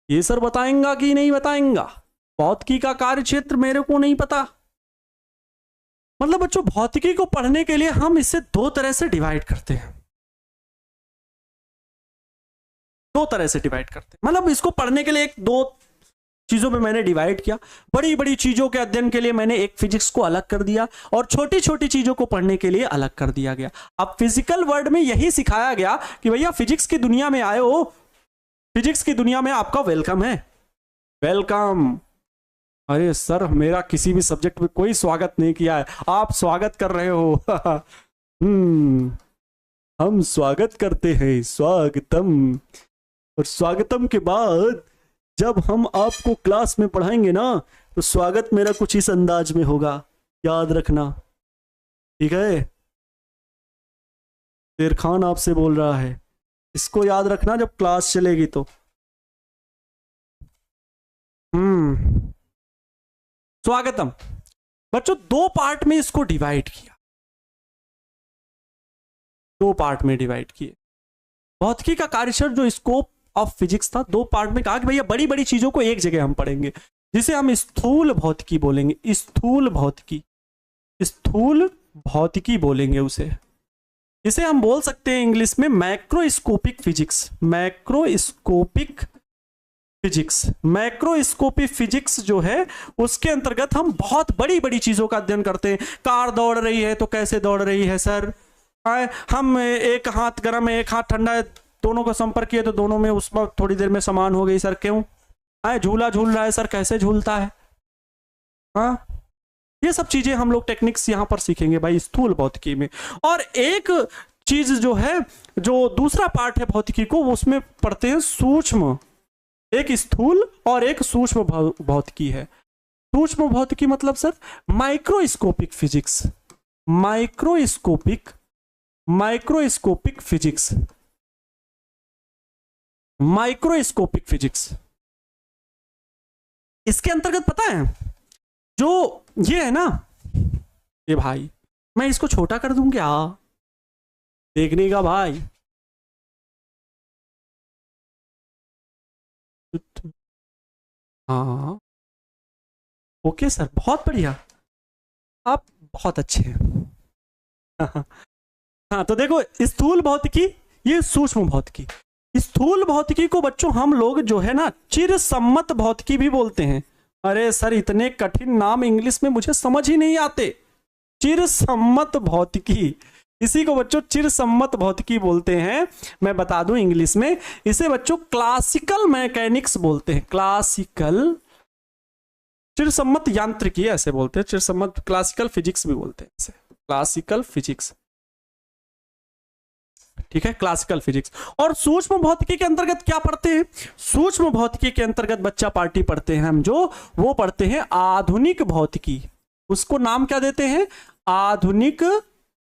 ये सर बताएंगा कि नहीं बताएंगा? भौतिकी का कार्य क्षेत्र मेरे को नहीं पता। मतलब बच्चों भौतिकी को पढ़ने के लिए हम इसे दो तरह से डिवाइड करते हैं, मतलब इसको पढ़ने के लिए एक दो चीजों में मैंने डिवाइड किया। बड़ी बड़ी चीजों के अध्ययन के लिए मैंने एक फिजिक्स को अलग कर दिया, और छोटी छोटी चीजों को पढ़ने के लिए अलग कर दिया गया। अब फिजिकल वर्ल्ड में यही सिखाया गया कि भैया फिजिक्स की दुनिया में आए हो, फिजिक्स की दुनिया में आपका वेलकम है, वेलकम। अरे सर मेरा किसी भी सब्जेक्ट में कोई स्वागत नहीं किया है, आप स्वागत कर रहे हो। हम स्वागत करते हैं, स्वागतम। और स्वागतम के बाद जब हम आपको क्लास में पढ़ाएंगे ना, तो स्वागत मेरा कुछ इस अंदाज में होगा, याद रखना, ठीक है? शेर खान आपसे बोल रहा है, इसको याद रखना जब क्लास चलेगी तो। स्वागतम बच्चों दो पार्ट में इसको डिवाइड किया, दो पार्ट में डिवाइड किए। भौतिकी का कार्यक्षेत्र जो स्कोप ऑफ फिजिक्स था, दो पार्ट में कहा कि भैया बड़ी बड़ी चीजों को एक जगह हम पढ़ेंगे, जिसे हम स्थूल भौतिकी बोलेंगे। स्थूल भौतिकी बोलेंगे उसे। इसे हम बोल सकते हैं इंग्लिश में मैक्रोस्कोपिक फिजिक्स। मैक्रोस्कोपिक फिजिक्स जो है उसके अंतर्गत हम बहुत बड़ी बड़ी चीजों का अध्ययन करते हैं। कार दौड़ रही है तो कैसे दौड़ रही है सर? हम एक हाथ गर्म है एक हाथ ठंडा है, दोनों का संपर्क किए तो दोनों में उसमें थोड़ी देर में समान हो गई सर, क्यों? झूला झूल रहा है सर, कैसे झूलता है? ये सब चीजें हम लोग टेक्निक्स यहां पर सीखेंगे भाई स्थूल भौतिकी में। और एक चीज जो है, जो दूसरा पार्ट है भौतिकी को, उसमें पढ़ते हैं सूक्ष्म। एक स्थूल और एक सूक्ष्म भौतिकी है। सूक्ष्म भौतिकी मतलब sir microscopic physics. Microscopic physics इसके अंतर्गत पता है जो ये है ना, ये भाई मैं इसको छोटा कर दूं क्या? देखने का भाई, हाँ ओके सर, बहुत बढ़िया, आप बहुत अच्छे हैं। हाँ तो देखो स्थूल भौतिकी, ये सूक्ष्म भौतिकी। स्थूल भौतिकी को बच्चों हम लोग जो है ना चिरसम्मत भौतिकी भी बोलते हैं। अरे सर इतने कठिन नाम इंग्लिश में मुझे समझ ही नहीं आते। चिरसम्मत भौतिकी, इसी को बच्चों चिरसम्मत भौतिकी बोलते हैं। मैं बता दूं इंग्लिश में इसे बच्चों क्लासिकल मैकेनिक्स बोलते हैं। क्लासिकल, चिरसम्मत यांत्रिकी ऐसे बोलते हैं, चिरसम्मत क्लासिकल फिजिक्स भी बोलते हैं इसे, क्लासिकल फिजिक्स, ठीक है, क्लासिकल फिजिक्स। और सूक्ष्म भौतिकी के अंतर्गत क्या पढ़ते हैं? सूक्ष्म भौतिकी के अंतर्गत बच्चा पार्टी पढ़ते हैं हम जो, वो पढ़ते हैं आधुनिक भौतिकी। उसको नाम क्या देते हैं? आधुनिक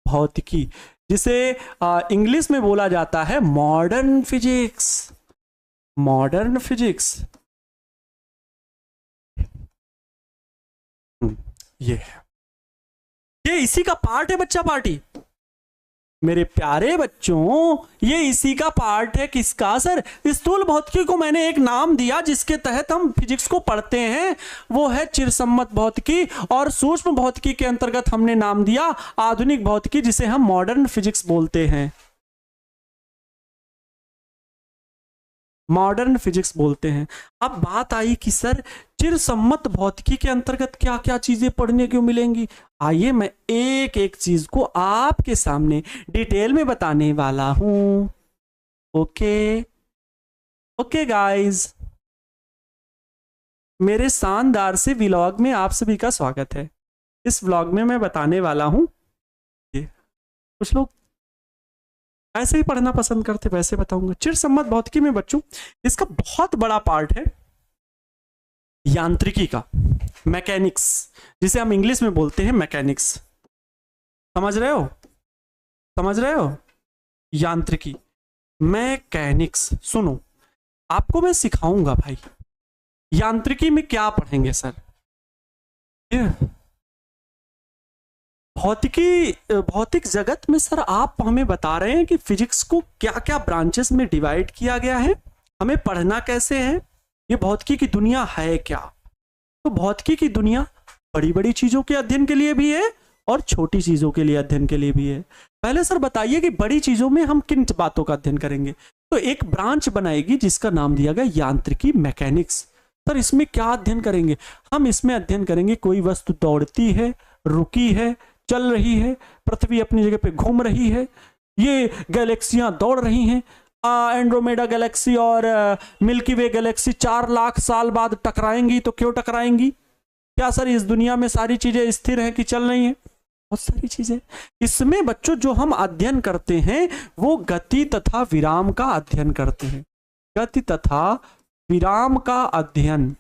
भौतिकी, जिसे इंग्लिश में बोला जाता है मॉडर्न फिजिक्स। मॉडर्न फिजिक्स ये इसी का पार्ट है बच्चा पार्टी। मेरे प्यारे बच्चों, ये इसी का पार्ट है। किसका सर? स्थूल भौतिकी को मैंने एक नाम दिया जिसके तहत हम फिजिक्स को पढ़ते हैं, वो है चिरसम्मत भौतिकी। और सूक्ष्म भौतिकी के अंतर्गत हमने नाम दिया आधुनिक भौतिकी, जिसे हम मॉडर्न फिजिक्स बोलते हैं। मॉडर्न फिजिक्स बोलते हैं। अब बात आई कि सर चिरसम्मत भौतिकी के अंतर्गत क्या क्या चीजें पढ़ने को मिलेंगी। आइए मैं एक एक चीज को आपके सामने डिटेल में बताने वाला हूं। ओके ओके गाइस, मेरे शानदार से व्लॉग में आप सभी का स्वागत है। इस व्लॉग में मैं बताने वाला हूं, कुछ लोग ऐसे ही पढ़ना पसंद करते, वैसे बताऊंगा। चिरसम्मत भौतिकी में बच्चों इसका बहुत बड़ा पार्ट है यांत्रिकी का, मैकेनिक्स, जिसे हम इंग्लिश में बोलते हैं मैकेनिक्स। समझ रहे हो? समझ रहे हो? यांत्रिकी, मैकेनिक्स। सुनो, आपको मैं सिखाऊंगा भाई यांत्रिकी में क्या पढ़ेंगे सर। भौतिक जगत में सर आप हमें बता रहे हैं कि फिजिक्स को क्या क्या ब्रांचेस में डिवाइड किया गया है, हमें पढ़ना कैसे है, ये भौतिकी की दुनिया है क्या। तो भौतिकी की दुनिया बड़ी बड़ी चीजों के अध्ययन के लिए भी है और छोटी चीजों के लिए अध्ययन के लिए भी है। पहले सर बताइए कि बड़ी चीजों में हम किन बातों का अध्ययन करेंगे। तो एक ब्रांच बनाएगी जिसका नाम दिया गया यांत्रिकी, मैकेनिक्स। सर इसमें क्या अध्ययन करेंगे? हम इसमें अध्ययन करेंगे कोई वस्तु दौड़ती है, रुकी है, चल रही है, पृथ्वी अपनी जगह पे घूम रही है, ये गैलेक्सियां दौड़ रही हैं, एंड्रोमेडा गैलेक्सी और मिल्की वे गैलेक्सी 4 लाख साल बाद टकराएंगी। तो क्यों टकराएंगी? क्या सर इस दुनिया में सारी चीजें स्थिर हैं कि चल रही हैं? बहुत सारी चीजें। इसमें बच्चों जो हम अध्ययन करते हैं वो गति तथा विराम का अध्ययन करते हैं। गति तथा विराम का अध्ययन,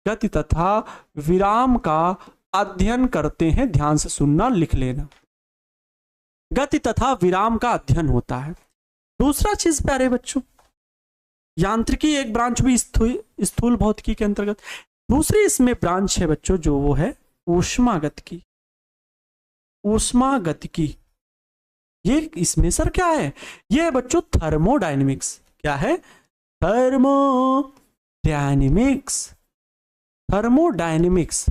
गति तथा विराम का अध्ययन करते हैं। ध्यान से सुनना, लिख लेना। गति तथा विराम का अध्ययन होता है। दूसरा चीज प्यारे बच्चों, यांत्रिकी एक ब्रांच भी स्थूल भौतिकी के अंतर्गत। दूसरी इसमें ब्रांच है बच्चों जो वो है ऊष्मागतिकी। ऊष्मागतिकी ये इसमें सर क्या है? ये है बच्चों थर्मोडायनेमिक्स। क्या है? थर्मोडायनेमिक्स। थर्मोडायनेमिक्स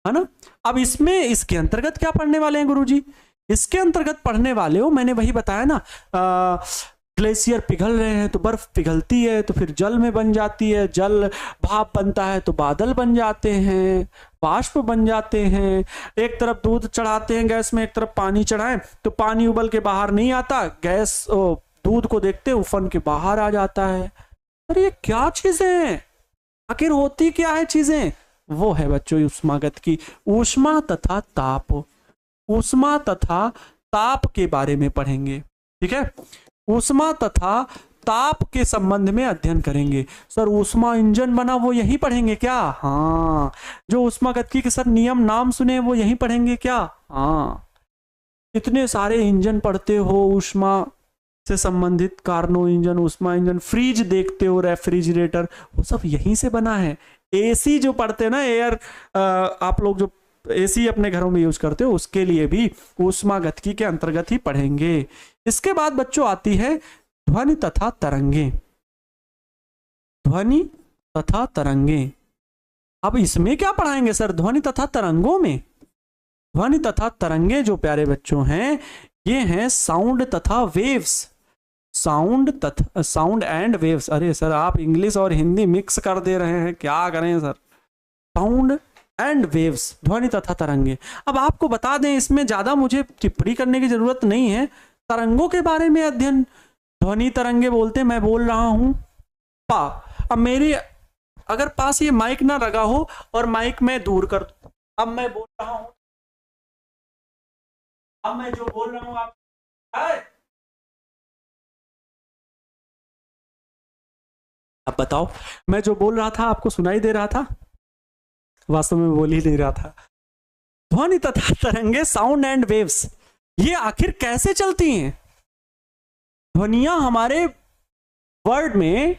है ना। अब इसमें इसके अंतर्गत क्या पढ़ने वाले हैं गुरुजी? इसके अंतर्गत पढ़ने वाले हो, मैंने वही बताया ना, ग्लेशियर पिघल रहे हैं तो बर्फ पिघलती है तो फिर जल में बन जाती है, जल भाप बनता है तो बादल बन जाते हैं, बाष्प बन जाते हैं। एक तरफ दूध चढ़ाते हैं गैस में, एक तरफ पानी चढ़ाएं तो पानी उबल के बाहर नहीं आता, गैस दूध को देखते उफन के बाहर आ जाता है। अरे ये क्या चीजें हैं? आखिर होती क्या है चीजें? वो है बच्चों ऊष्मागतिकी। ऊष्मा तथा ताप, ऊष्मा तथा ताप के बारे में पढ़ेंगे। ठीक है, ऊष्मा तथा ताप के संबंध में अध्ययन करेंगे। सर ऊष्मा इंजन बना वो यही पढ़ेंगे क्या? हाँ। जो ऊष्मागतिकी के सर नियम नाम सुने वो यही पढ़ेंगे क्या? हाँ। इतने सारे इंजन पढ़ते हो ऊष्मा से संबंधित, कार्नो इंजन, ऊष्मा इंजन, फ्रिज देखते हो, रेफ्रिजरेटर, वो सब यहीं से बना है। एसी जो पढ़ते हैं ना, एयर, आप लोग जो एसी अपने घरों में यूज करते हो उसके लिए भी ऊष्मागतिकी के अंतर्गत ही पढ़ेंगे। इसके बाद बच्चों आती है ध्वनि तथा तरंगे। ध्वनि तथा तरंगे। अब इसमें क्या पढ़ाएंगे सर ध्वनि तथा तरंगों में? ध्वनि तथा तरंगे जो प्यारे बच्चों हैं ये हैं साउंड तथा वेव्स। Sound and waves. अरे सर आप इंग्लिश और हिंदी मिक्स कर दे रहे हैं, क्या करें सर। साउंड एंड वेव्स, ध्वनि तथा तरंगे। अब आपको बता दें इसमें ज्यादा मुझे टिप्पणी करने की जरूरत नहीं है। तरंगों के बारे में अध्ययन, ध्वनि तरंगे बोलते, मैं बोल रहा हूं पा। अब मेरी अगर पास ये माइक ना लगा हो और माइक मैं दूर कर दूं, अब मैं बोल रहा हूं, अब मैं जो बोल रहा हूं आप अब बताओ, मैं जो बोल रहा था आपको सुनाई दे रहा था? वास्तव में बोल ही नहीं रहा था। ध्वनि तथा तरंगे, साउंड एंड वेव्स, ये आखिर कैसे चलती हैं? ध्वनियां हमारे वर्ल्ड में,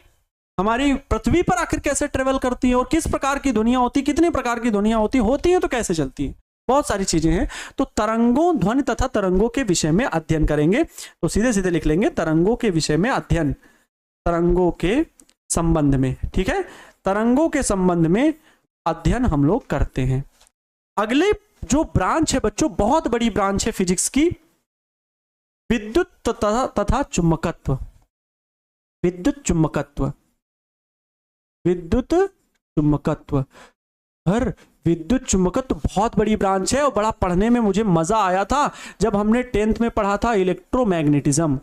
हमारी पृथ्वी पर आखिर कैसे ट्रेवल करती हैं और किस प्रकार की ध्वनियां होती, कितने प्रकार की ध्वनियां होती हैं तो कैसे चलती हैं? बहुत सारी चीजें हैं। तो तरंगों, ध्वनि तथा तरंगों के विषय में अध्ययन करेंगे। तो सीधे सीधे लिख लेंगे तरंगों के विषय में अध्ययन, तरंगों के संबंध में, ठीक है, तरंगों के संबंध में अध्ययन हम लोग करते हैं। अगले जो ब्रांच है बच्चों, बहुत बड़ी ब्रांच है फिजिक्स की, विद्युत तथा चुंबकत्व। विद्युत चुंबकत्व, विद्युत चुंबकत्व। हर विद्युत चुंबकत्व बहुत बड़ी ब्रांच है और बड़ा पढ़ने में मुझे मजा आया था जब हमने 10th में पढ़ा था इलेक्ट्रोमैग्नेटिज्म।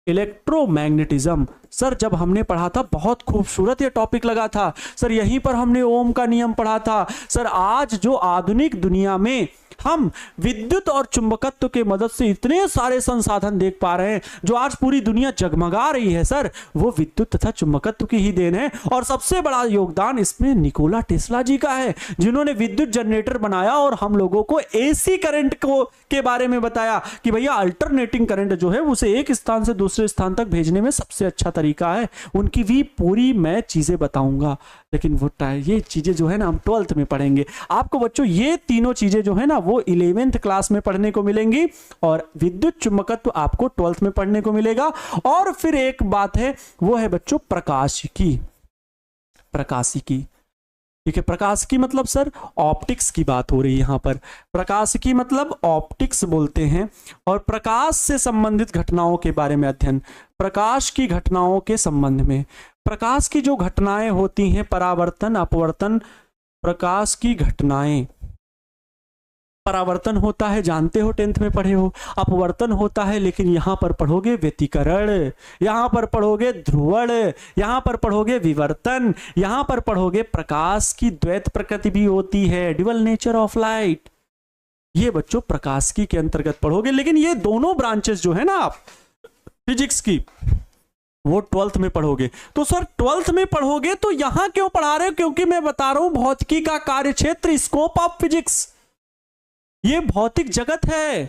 इलेक्ट्रोमैग्नेटिज्म सर जब हमने पढ़ा था बहुत खूबसूरत ये टॉपिक लगा था सर। यहीं पर हमने ओम का नियम पढ़ा था सर। आज जो आधुनिक दुनिया में हम विद्युत और चुंबकत्व के मदद से इतने सारे संसाधन देख पा रहे हैं, जो आज पूरी दुनिया जगमगा रही है सर, वो विद्युत तथा चुंबकत्व की ही देन है। और सबसे बड़ा योगदान इसमें निकोला टेस्ला जी का है, जिन्होंने विद्युत जनरेटर बनाया और हम लोगों को एसी करंट को के बारे में बताया कि भैया अल्टरनेटिंग करंट जो है उसे एक स्थान से दूसरे स्थान तक भेजने में सबसे अच्छा तरीका है। उनकी भी पूरी मैं चीजें बताऊंगा, लेकिन वो ये चीजें जो है ना हम 12th में पढ़ेंगे। आपको बच्चों ये तीनों चीजें जो है ना वो 11th क्लास में पढ़ने को मिलेंगी और विद्युत चुंबकत्व आपको 12th में पढ़ने को मिलेगा। और फिर एक बात है वो है बच्चों प्रकाशिकी। प्रकाशिकी, ठीक है, प्रकाशिकी मतलब सर ऑप्टिक्स की बात हो रही है यहां पर। प्रकाशिकी मतलब ऑप्टिक्स बोलते हैं और प्रकाश से संबंधित घटनाओं के बारे में अध्ययन। प्रकाश की घटनाओं के संबंध में, प्रकाश की जो घटनाएं होती हैं, परावर्तन अपवर्तन, प्रकाश की घटनाएं, परावर्तन होता है जानते हो 10th में पढ़े हो, अपवर्तन होता है लेकिन यहां पर पढ़ोगे व्यतिकरण, यहां पर पढ़ोगे ध्रुवण, यहां पर पढ़ोगे विवर्तन, यहां पर पढ़ोगे प्रकाश की द्वैत प्रकृति भी होती है, ड्यूअल नेचर ऑफ लाइट। ये बच्चों प्रकाशिकी के अंतर्गत पढ़ोगे। लेकिन ये दोनों ब्रांचेस जो है ना आप फिजिक्स की वो 12th में पढ़ोगे। तो सर 12th में पढ़ोगे तो यहां क्यों पढ़ा रहे हो? क्योंकि मैं बता रहा हूं भौतिकी का कार्य क्षेत्र, स्कोप ऑफ फिजिक्स, ये भौतिक जगत है,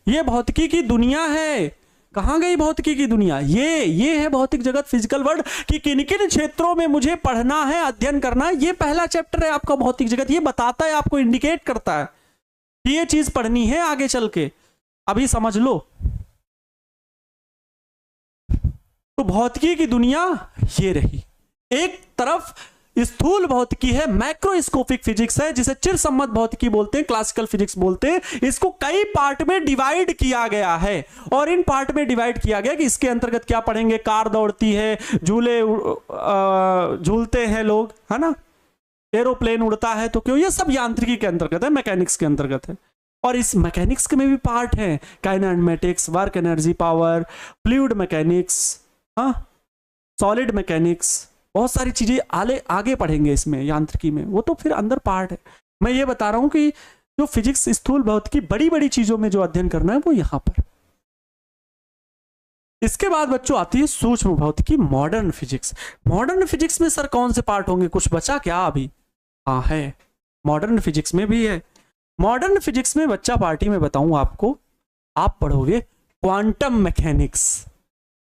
ये भौतिकी की दुनिया है। कहां गई भौतिकी की दुनिया? ये है भौतिक जगत, फिजिकल वर्ल्ड, कि किन किन क्षेत्रों में मुझे पढ़ना है, अध्ययन करना है। ये पहला चैप्टर है आपका भौतिक जगत। ये बताता है, आपको इंडिकेट करता है कि ये चीज पढ़नी है आगे चल के, अभी समझ लो। तो भौतिकी की दुनिया ये रही। एक तरफ स्थूल भौतिकी है, मैक्रोस्कोपिक फिजिक्स है, जिसे चिरसम्मत भौतिकी बोलते हैं, क्लासिकल फिजिक्स बोलते हैं। इसको कई पार्ट में डिवाइड किया गया है और इन पार्ट में डिवाइड किया गया कि इसके अंतर्गत क्या पढ़ेंगे। कार दौड़ती है, झूले झूलते हैं लोग, है ना, एरोप्लेन उड़ता है, तो क्यों? ये सब यांत्रिकी के अंतर्गत है, मैकेनिक्स के अंतर्गत है। और इस मैकेनिक्स के में भी पार्ट है, kinematics, work energy power, fluid mechanics, हाँ, सॉलिड मैकेनिक्स, बहुत सारी चीजें आगे पढ़ेंगे इसमें यांत्रिकी में, वो तो फिर अंदर पार्ट है। मैं ये बता रहा हूं कि जो फिजिक्स, स्थूल भौतिकी, बड़ी बड़ी चीजों में जो अध्ययन करना है वो यहां पर। इसके बाद बच्चों आती है सूक्ष्म भौतिकी, मॉडर्न फिजिक्स। मॉडर्न फिजिक्स में सर कौन से पार्ट होंगे? कुछ बचा क्या अभी? हाँ है, मॉडर्न फिजिक्स में भी है। मॉडर्न फिजिक्स में बच्चा पार्टी में बताऊं आपको, आप पढ़ोगे क्वांटम मैकेनिक्स।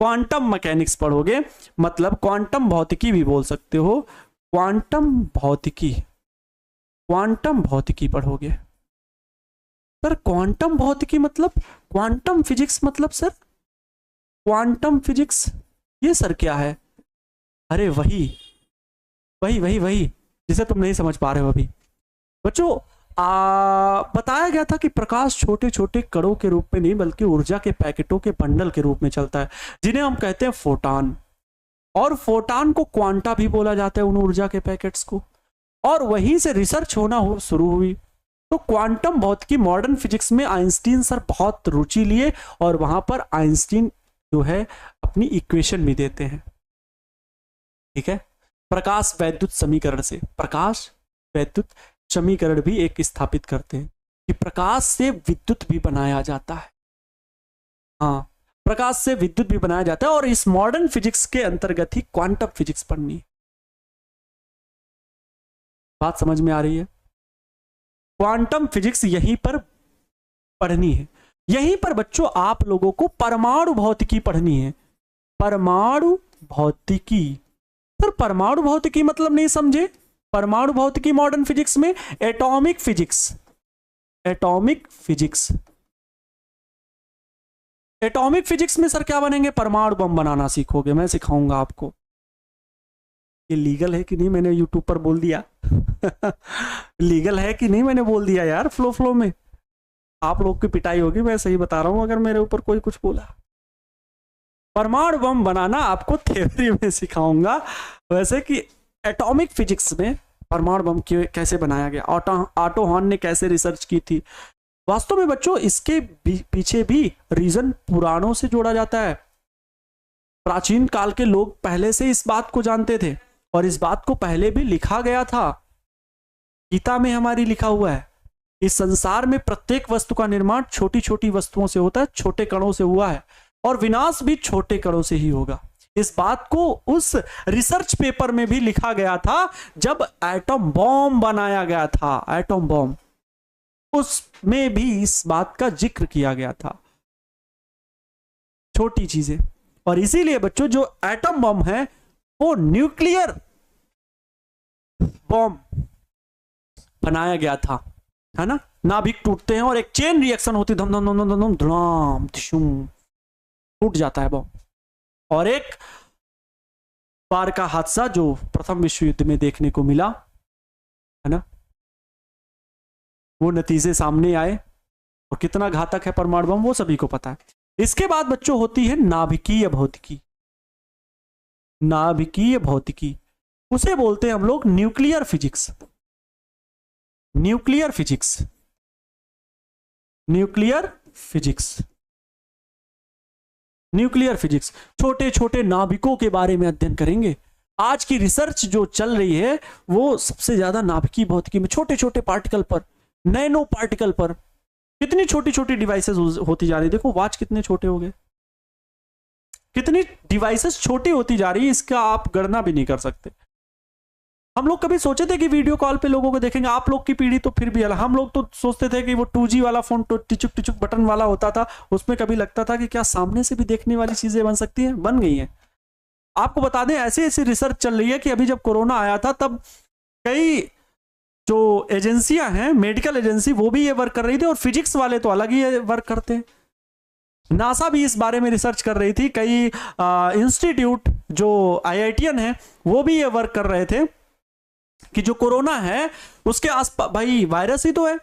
क्वांटम मैकेनिक्स पढ़ोगे, मतलब क्वांटम भौतिकी भी बोल सकते हो, क्वांटम भौतिकी, क्वांटम भौतिकी पढ़ोगे। सर क्वांटम भौतिकी मतलब क्वांटम फिजिक्स, मतलब सर क्वांटम फिजिक्स ये सर क्या है? अरे वही वही वही वही जिसे तुम नहीं समझ पा रहे हो अभी। बच्चों बताया गया था कि प्रकाश छोटे छोटे कणों के रूप में नहीं बल्कि ऊर्जा के पैकेटों के बंडल के रूप में चलता है, जिन्हें हम कहते हैं फोटान। और फोटान को क्वांटा भी बोला जाता है, उन ऊर्जा के पैकेट्स को। और वहीं से रिसर्च होना शुरू हुई। तो क्वांटम भौतिकी, मॉडर्न फिजिक्स में आइंस्टीन सर बहुत रुचि लिए और वहां पर आइंस्टीन जो है अपनी इक्वेशन भी देते हैं, ठीक है, प्रकाश वैद्युत समीकरण से। प्रकाश वैद्युत समीकरण भी एक स्थापित करते हैं कि प्रकाश से विद्युत भी बनाया जाता है। हाँ, प्रकाश से विद्युत भी बनाया जाता है। और इस मॉडर्न फिजिक्स के अंतर्गत ही क्वांटम फिजिक्स पढ़नी है। बात समझ में आ रही है? क्वांटम फिजिक्स यहीं पर पढ़नी है। यहीं पर बच्चों आप लोगों को परमाणु भौतिकी पढ़नी है। परमाणु भौतिकी, सर परमाणु भौतिकी मतलब नहीं समझे? परमाणु भौतिकी मॉडर्न फिजिक्स में atomic physics, atomic physics. Atomic physics में सर क्या बनेंगे? परमाणु बम बनाना सीखोगे, मैं सिखाऊंगा आपको। ये लीगल है कि नहीं मैंने यूट्यूब पर बोल दिया? लीगल है कि नहीं मैंने बोल दिया यार? फ्लो में आप लोग की पिटाई होगी, मैं सही बता रहा हूं अगर मेरे ऊपर कोई कुछ बोला। परमाणु बम बनाना आपको थ्योरी में सिखाऊंगा। वैसे कि एटॉमिक फिजिक्स में परमाणु बम कैसे बनाया गया, ऑटो हॉर्न ने कैसे रिसर्च की थी। वास्तव में बच्चों इसके पीछे भी रीजन पुराणों से जोड़ा जाता है। प्राचीन काल के लोग पहले से इस बात को जानते थे और इस बात को पहले भी लिखा गया था। गीता में हमारी लिखा हुआ है, इस संसार में प्रत्येक वस्तु का निर्माण छोटी छोटी वस्तुओं से होता है, छोटे कणों से हुआ है और विनाश भी छोटे कणों से ही होगा। इस बात को उस रिसर्च पेपर में भी लिखा गया था जब एटम बॉम्ब बनाया गया था। एटम बॉम्ब, उसमें भी इस बात का जिक्र किया गया था, छोटी चीजें। और इसीलिए बच्चों जो एटम बॉम्ब है वो न्यूक्लियर बॉम्ब बनाया गया था, है ना। नाभिक टूटते हैं और एक चेन रिएक्शन होती है, धम धम धम धम धम धड़ाम धिशुम, टूट जाता है बॉम्ब। और एक बार का हादसा जो प्रथम विश्व युद्ध में देखने को मिला, है ना, वो नतीजे सामने आए और कितना घातक है परमाणु बम वो सभी को पता है। इसके बाद बच्चों होती है नाभिकीय भौतिकी। नाभिकीय भौतिकी उसे बोलते हैं हम लोग nuclear physics. Nuclear physics, nuclear physics, nuclear physics छोटे छोटे नाभिकों के बारे में अध्ययन करेंगे। आज की रिसर्च जो चल रही है वो सबसे ज्यादा नाभिकीय भौतिकी में, छोटे छोटे पार्टिकल पर, नैनो पार्टिकल पर, कितनी छोटी छोटी डिवाइसेस होती जा रही। देखो वॉच कितने छोटे हो गए, कितनी डिवाइसेस छोटी होती जा रही है, इसका आप गणना भी नहीं कर सकते। हम लोग कभी सोचे थे कि वीडियो कॉल पे लोगों को देखेंगे? आप लोग की पीढ़ी तो फिर भी अलग, हम लोग तो सोचते थे कि वो 2G वाला फोन तो टिचुक टिचुक बटन वाला होता था, उसमें कभी लगता था कि क्या सामने से भी देखने वाली चीजें बन सकती हैं, बन गई हैं। आपको बता दें ऐसी ऐसी रिसर्च चल रही है कि अभी जब कोरोना आया था तब कई जो एजेंसियां हैं, मेडिकल एजेंसी, वो भी ये वर्क कर रही थी और फिजिक्स वाले तो अलग ही वर्क करते हैं। नासा भी इस बारे में रिसर्च कर रही थी, कई इंस्टीट्यूट जो IITian है वो भी ये वर्क कर रहे थे कि जो कोरोना है उसके आसपास, भाई वायरस ही तो है,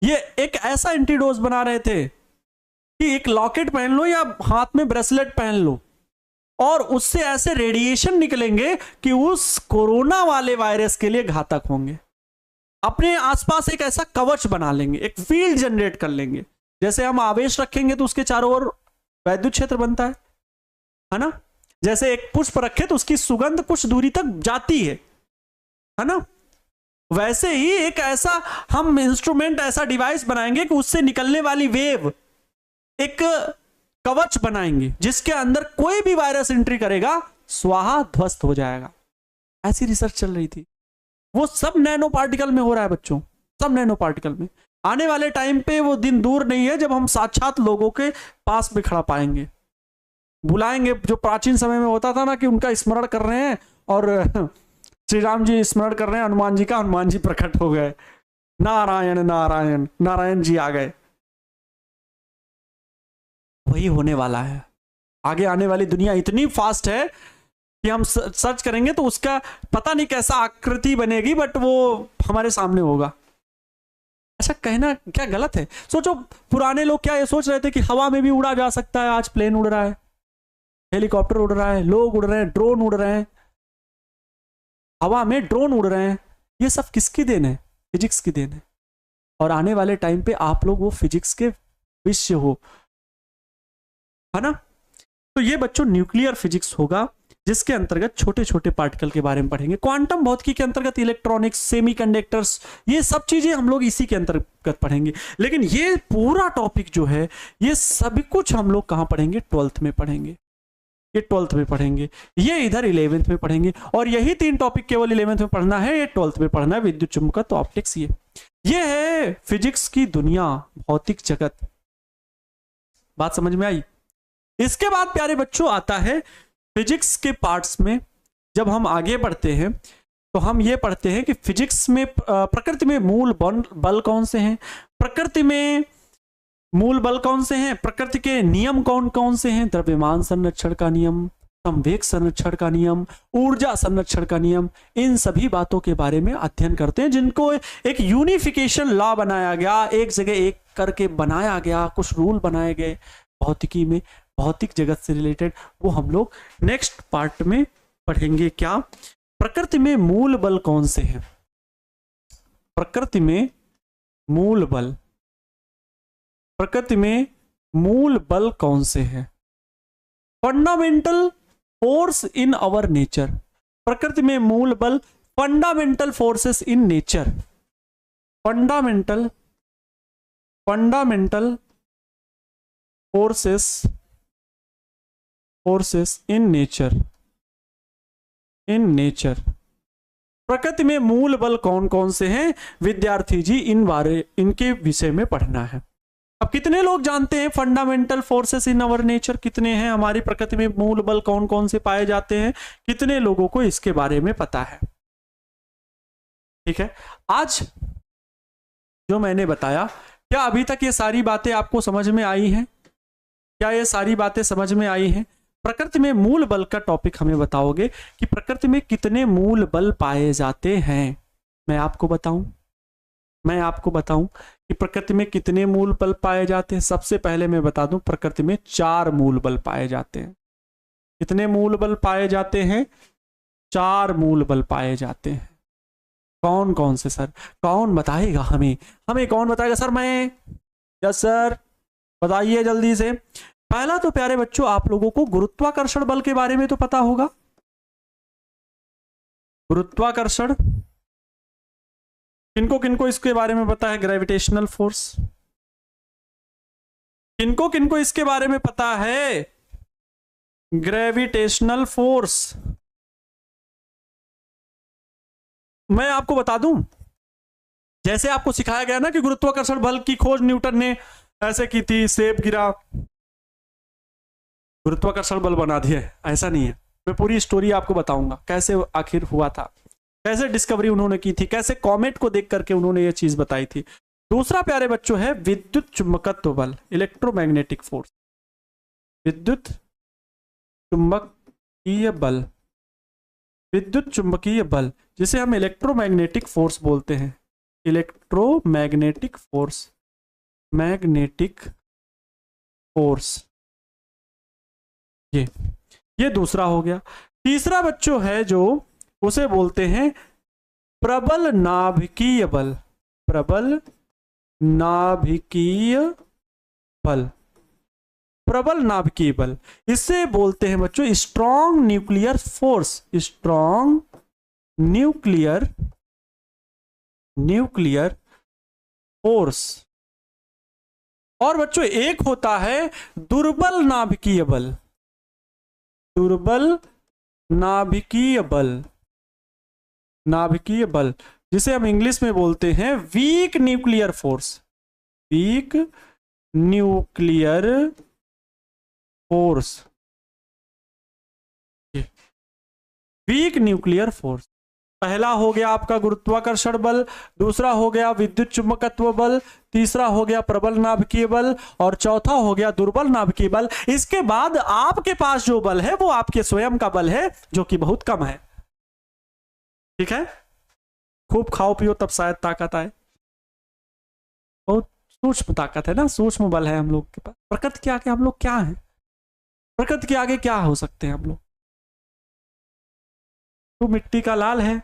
ये एक ऐसा एंटीडोज बना रहे थे कि एक लॉकेट पहन लो या हाथ में ब्रेसलेट पहन लो और उससे ऐसे रेडिएशन निकलेंगे कि उस कोरोना वाले वायरस के लिए घातक होंगे। अपने आसपास एक ऐसा कवच बना लेंगे, एक फील्ड जनरेट कर लेंगे। जैसे हम आवेश रखेंगे तो उसके चारों ओर वैद्युत क्षेत्र बनता है ना। जैसे एक पुष्प रखे तो उसकी सुगंध कुछ दूरी तक जाती है ना। वैसे ही एक ऐसा हम इंस्ट्रूमेंट, ऐसा डिवाइस बनाएंगे कि उससे निकलने वाली वेव एक कवच बनाएंगे जिसके अंदर कोई भी वायरस एंट्री करेगा स्वाहा ध्वस्त हो जाएगा। ऐसी रिसर्च चल रही थी। वो सब नैनो पार्टिकल में हो रहा है बच्चों, सब नैनो पार्टिकल में। आने वाले टाइम पे वो दिन दूर नहीं है जब हम साक्षात लोगों के पास में खड़ा पाएंगे, बुलाएंगे। जो प्राचीन समय में होता था ना कि उनका स्मरण कर रहे हैं और श्री राम जी स्मरण कर रहे हैं हनुमान जी का, हनुमान जी प्रकट हो गए, नारायण नारायण, नारायण जी आ गए। वही होने वाला है। आगे आने वाली दुनिया इतनी फास्ट है कि हम सर्च करेंगे तो उसका पता नहीं कैसा आकृति बनेगी, बट वो हमारे सामने होगा। अच्छा, कहना क्या गलत है? सोचो पुराने लोग क्या ये सोच रहे थे कि हवा में भी उड़ा जा सकता है। आज प्लेन उड़ रहा है, हेलीकॉप्टर उड़ रहा है, लोग उड़ रहे हैं, ड्रोन उड़ रहे हैं, हवा में ड्रोन उड़ रहे हैं। ये सब किसकी देन है? फिजिक्स की देन है। और आने वाले टाइम पे आप लोग वो फिजिक्स के विषय हो, है ना। तो ये बच्चों न्यूक्लियर फिजिक्स होगा जिसके अंतर्गत छोटे छोटे पार्टिकल के बारे में पढ़ेंगे। क्वांटम भौतिकी के अंतर्गत इलेक्ट्रॉनिक्स, सेमीकंडक्टर्स, ये सब चीजें हम लोग इसी के अंतर्गत पढ़ेंगे। लेकिन ये पूरा टॉपिक जो है ये सब कुछ हम लोग कहां पढ़ेंगे? 12th में पढ़ेंगे। ये 12th में पढ़ेंगे, ये इधर 11th में पढ़ेंगे। और यही 3 टॉपिक केवल 11th में पढ़ना है, ये 12th में पढ़ना है। विद्युत चुंबकत्व, ऑप्टिक्स, ये है फिजिक्स की दुनिया, भौतिक जगत। बात समझ में आई? इसके बाद प्यारे बच्चों आता है फिजिक्स के पार्ट्स में। जब हम आगे बढ़ते हैं तो हम ये पढ़ते हैं कि फिजिक्स में प्रकृति में मूल बल कौन से हैं, प्रकृति में मूल बल कौन से हैं, प्रकृति के नियम कौन कौन से हैं, द्रव्यमान संरक्षण का नियम, संवेग संरक्षण का नियम, ऊर्जा संरक्षण का नियम, इन सभी बातों के बारे में अध्ययन करते हैं, जिनको एक यूनिफिकेशन लॉ बनाया गया, एक जगह एक करके बनाया गया, कुछ रूल बनाए गए भौतिकी में, भौतिक जगत से रिलेटेड। वो हम लोग नेक्स्ट पार्ट में पढ़ेंगे। क्या प्रकृति में मूल बल कौन से हैं, प्रकृति में मूल बल, प्रकृति में मूल बल कौन से हैं, fundamental force in our nature, प्रकृति में मूल बल, fundamental forces in nature, fundamental forces in nature, in nature. प्रकृति में मूल बल कौन कौन से हैं विद्यार्थी जी, इनके विषय में पढ़ना है। अब कितने लोग जानते हैं fundamental forces in our nature, कितने हैं, हमारी प्रकृति में मूल बल कौन कौन से पाए जाते हैं, कितने लोगों को इसके बारे में पता है? ठीक है, आज जो मैंने बताया, क्या अभी तक ये सारी बातें आपको समझ में आई हैं? क्या ये सारी बातें समझ में आई हैं? प्रकृति में मूल बल का टॉपिक हमें बताओगे कि प्रकृति में कितने मूल बल पाए जाते हैं। मैं आपको बताऊं कि प्रकृति में कितने मूल बल पाए जाते हैं। सबसे पहले मैं बता दूं, प्रकृति में 4 मूल बल पाए जाते हैं। कितने मूल बल पाए जाते हैं? 4 मूल बल पाए जाते हैं। कौन कौन से सर? कौन बताएगा हमें कौन बताएगा सर? मैं, यस सर, बताइए जल्दी से। पहला तो प्यारे बच्चों, आप लोगों को गुरुत्वाकर्षण बल के बारे में तो पता होगा। गुरुत्वाकर्षण, किनको किनको इसके बारे में पता है? ग्रेविटेशनल फोर्स, किनको किनको इसके बारे में पता है? Gravitational force. मैं आपको बता दूं, जैसे आपको सिखाया गया ना कि गुरुत्वाकर्षण बल की खोज न्यूटन ने ऐसे की थी, सेब गिरा, गुरुत्वाकर्षण बल बना दिया, ऐसा नहीं है। मैं पूरी स्टोरी आपको बताऊंगा, कैसे आखिर हुआ था, कैसे डिस्कवरी उन्होंने की थी, कैसे कॉमेट को देख करके उन्होंने ये चीज बताई थी। दूसरा प्यारे बच्चों है विद्युत चुंबकत्व बल, इलेक्ट्रोमैग्नेटिक फोर्स, विद्युत चुंबकीय बल, विद्युत चुंबकीय बल, जिसे हम इलेक्ट्रोमैग्नेटिक फोर्स बोलते हैं। इलेक्ट्रोमैग्नेटिक फोर्स, मैग्नेटिक फोर्स, ये दूसरा हो गया। तीसरा बच्चों है जो, उसे बोलते हैं प्रबल नाभिकीय बल, प्रबल नाभिकीय बल, प्रबल नाभिकीय बल। इससे बोलते हैं बच्चों strong nuclear force, strong nuclear force. और बच्चों एक होता है दुर्बल नाभिकीय बल, दुर्बल नाभिकीय बल, नाभिकीय बल, जिसे हम इंग्लिश में बोलते हैं weak nuclear force, weak nuclear force, weak nuclear force. पहला हो गया आपका गुरुत्वाकर्षण बल, दूसरा हो गया विद्युत चुंबकत्व बल, तीसरा हो गया प्रबल नाभिकीय बल, और चौथा हो गया दुर्बल नाभिकीय बल। इसके बाद आपके पास जो बल है वो आपके स्वयं का बल है, जो कि बहुत कम है। ठीक है, खूब खाओ पियो तब शायद ताकत आए। बहुत सूक्ष्म ताकत है ना, सूक्ष्म बल है हम लोग के पास। प्रकृति के आगे हम लोग क्या है? प्रकृति के आगे क्या हो सकते हैं हम लोग? तू मिट्टी का लाल है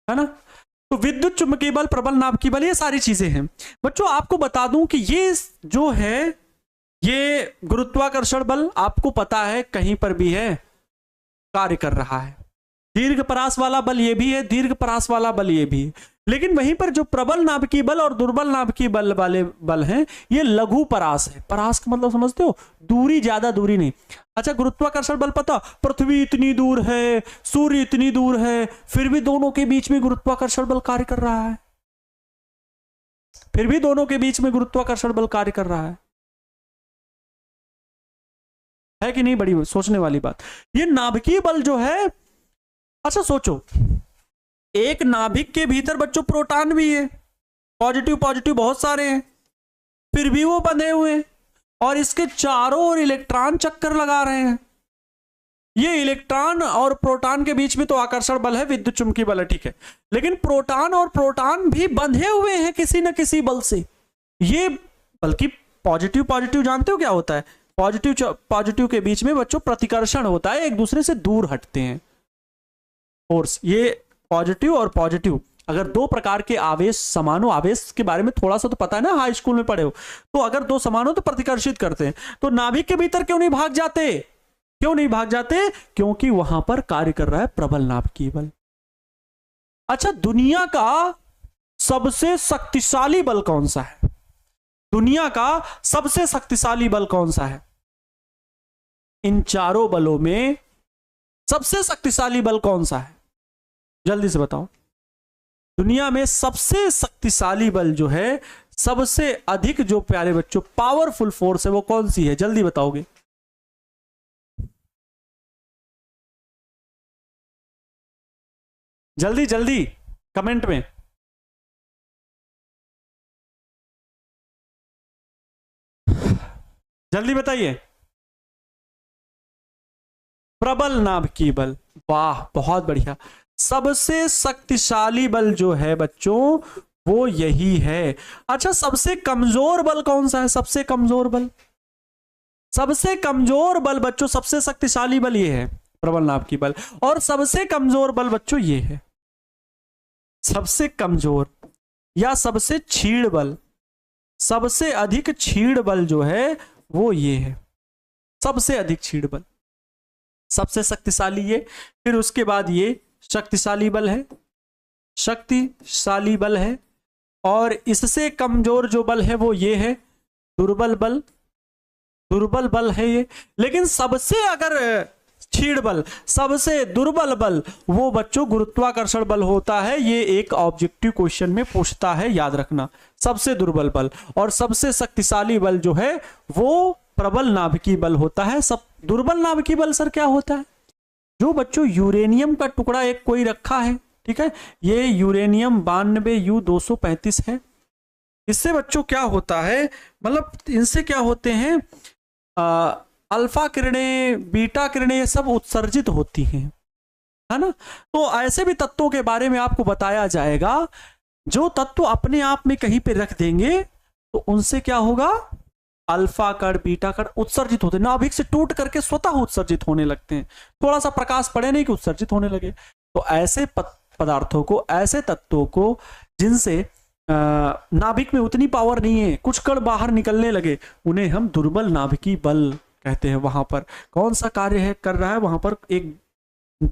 ना। तो विद्युत चुंबकीय बल, प्रबल नाभिकीय बल, ये सारी चीजें हैं बच्चों। आपको बता दूं कि ये जो है, ये गुरुत्वाकर्षण बल आपको पता है कहीं पर भी है, कार्य कर रहा है। दीर्घ परास वाला बल ये भी है, दीर्घ परास वाला बल ये भी है। लेकिन वहीं पर जो प्रबल नाभिकीय बल और दुर्बल नाभिकीय बल वाले बल हैं, ये लघु परास है। परास का मतलब समझते हो? दूरी, ज्यादा दूरी नहीं। अच्छा, गुरुत्वाकर्षण बल पता, पृथ्वी इतनी दूर है, सूर्य इतनी दूर है, फिर भी दोनों के बीच में गुरुत्वाकर्षण बल कार्य कर रहा है, फिर भी दोनों के बीच में गुरुत्वाकर्षण बल कार्य कर रहा है। है कि नहीं? बड़ी सोचने वाली बात। ये नाभिकीय बल जो है, अच्छा सोचो, एक नाभिक के भीतर बच्चों प्रोटॉन भी है, पॉजिटिव पॉजिटिव बहुत सारे हैं, फिर भी वो बंधे हुए हैं और इसके चारों ओर इलेक्ट्रॉन चक्कर लगा रहे हैं। ये इलेक्ट्रॉन और प्रोटॉन के बीच में तो आकर्षण बल है, विद्युत चुंबकीय बल है, ठीक है, लेकिन प्रोटॉन और प्रोटॉन भी बंधे हुए हैं किसी न किसी बल से। ये बल्कि पॉजिटिव पॉजिटिव जानते हो क्या होता है? पॉजिटिव पॉजिटिव के बीच में बच्चों प्रतिकर्षण होता है, एक दूसरे से दूर हटते हैं फोर्स। ये पॉजिटिव और पॉजिटिव, अगर दो प्रकार के आवेश समानो, आवेश के बारे में थोड़ा सा तो पता है ना, हाई स्कूल में पढ़े हो, तो अगर दो समानो तो प्रतिकर्षित करते हैं। तो नाभिक के भीतर क्यों नहीं भाग जाते? क्यों नहीं भाग जाते? क्योंकि वहां पर कार्य कर रहा है प्रबल नाभिकीय बल। अच्छा, दुनिया का सबसे शक्तिशाली बल कौन सा है? दुनिया का सबसे शक्तिशाली बल कौन सा है? इन चारों बलों में सबसे शक्तिशाली बल कौन सा है? जल्दी से बताओ। दुनिया में सबसे शक्तिशाली बल जो है, सबसे अधिक जो प्यारे बच्चों पावरफुल फोर्स है, वो कौन सी है? जल्दी बताओगे? जल्दी जल्दी कमेंट में। जल्दी बताइए। प्रबल नाभिकीय बल। वाह, बहुत बढ़िया। सबसे शक्तिशाली बल जो है बच्चों वो यही है। अच्छा, सबसे कमजोर बल कौन सा है? सबसे कमजोर बल, सबसे कमजोर बल बच्चों, सबसे शक्तिशाली बल ये है प्रबल नाभिकीय बल, और सबसे कमजोर बल बच्चों ये है। सबसे कमजोर या सबसे क्षीण बल, सबसे अधिक क्षीण बल जो है वो ये है, सबसे अधिक क्षीण बल। सबसे शक्तिशाली ये, फिर उसके बाद ये शक्तिशाली बल है, शक्तिशाली बल है, और इससे कमजोर जो बल है वो ये है दुर्बल बल, दुर्बल बल है ये। लेकिन सबसे अगर क्षीण बल, सबसे दुर्बल बल, वो बच्चों गुरुत्वाकर्षण बल होता है। ये एक ऑब्जेक्टिव क्वेश्चन में पूछता है, याद रखना। सबसे दुर्बल बल और सबसे शक्तिशाली बल जो है वो प्रबल नाभिकीय बल होता है। सब दुर्बल नाभिकीय बल सर क्या होता है? जो बच्चों यूरेनियम का टुकड़ा एक कोई रखा है, ठीक है, ये यूरेनियम 92U235 है। इससे बच्चों क्या होता है, मतलब इनसे क्या होते हैं, अल्फा किरणें, बीटा किरणें सब उत्सर्जित होती हैं, है ना। तो ऐसे भी तत्वों के बारे में आपको बताया जाएगा, जो तत्व अपने आप में कहीं पे रख देंगे तो उनसे क्या होगा, अल्फा कण बीटा कण उत्सर्जित होते हैं, नाभिक से टूट करके स्वतः उत्सर्जित होने लगते हैं। थोड़ा सा प्रकाश पड़े नहीं कि उत्सर्जित होने लगे। तो ऐसे पदार्थों को, ऐसे तत्वों को जिनसे नाभिक में उतनी पावर नहीं है, कुछ कण बाहर निकलने लगे, उन्हें हम दुर्बल नाभिकीय बल कहते हैं। वहां पर कौन सा कार्य है कर रहा है? वहां पर एक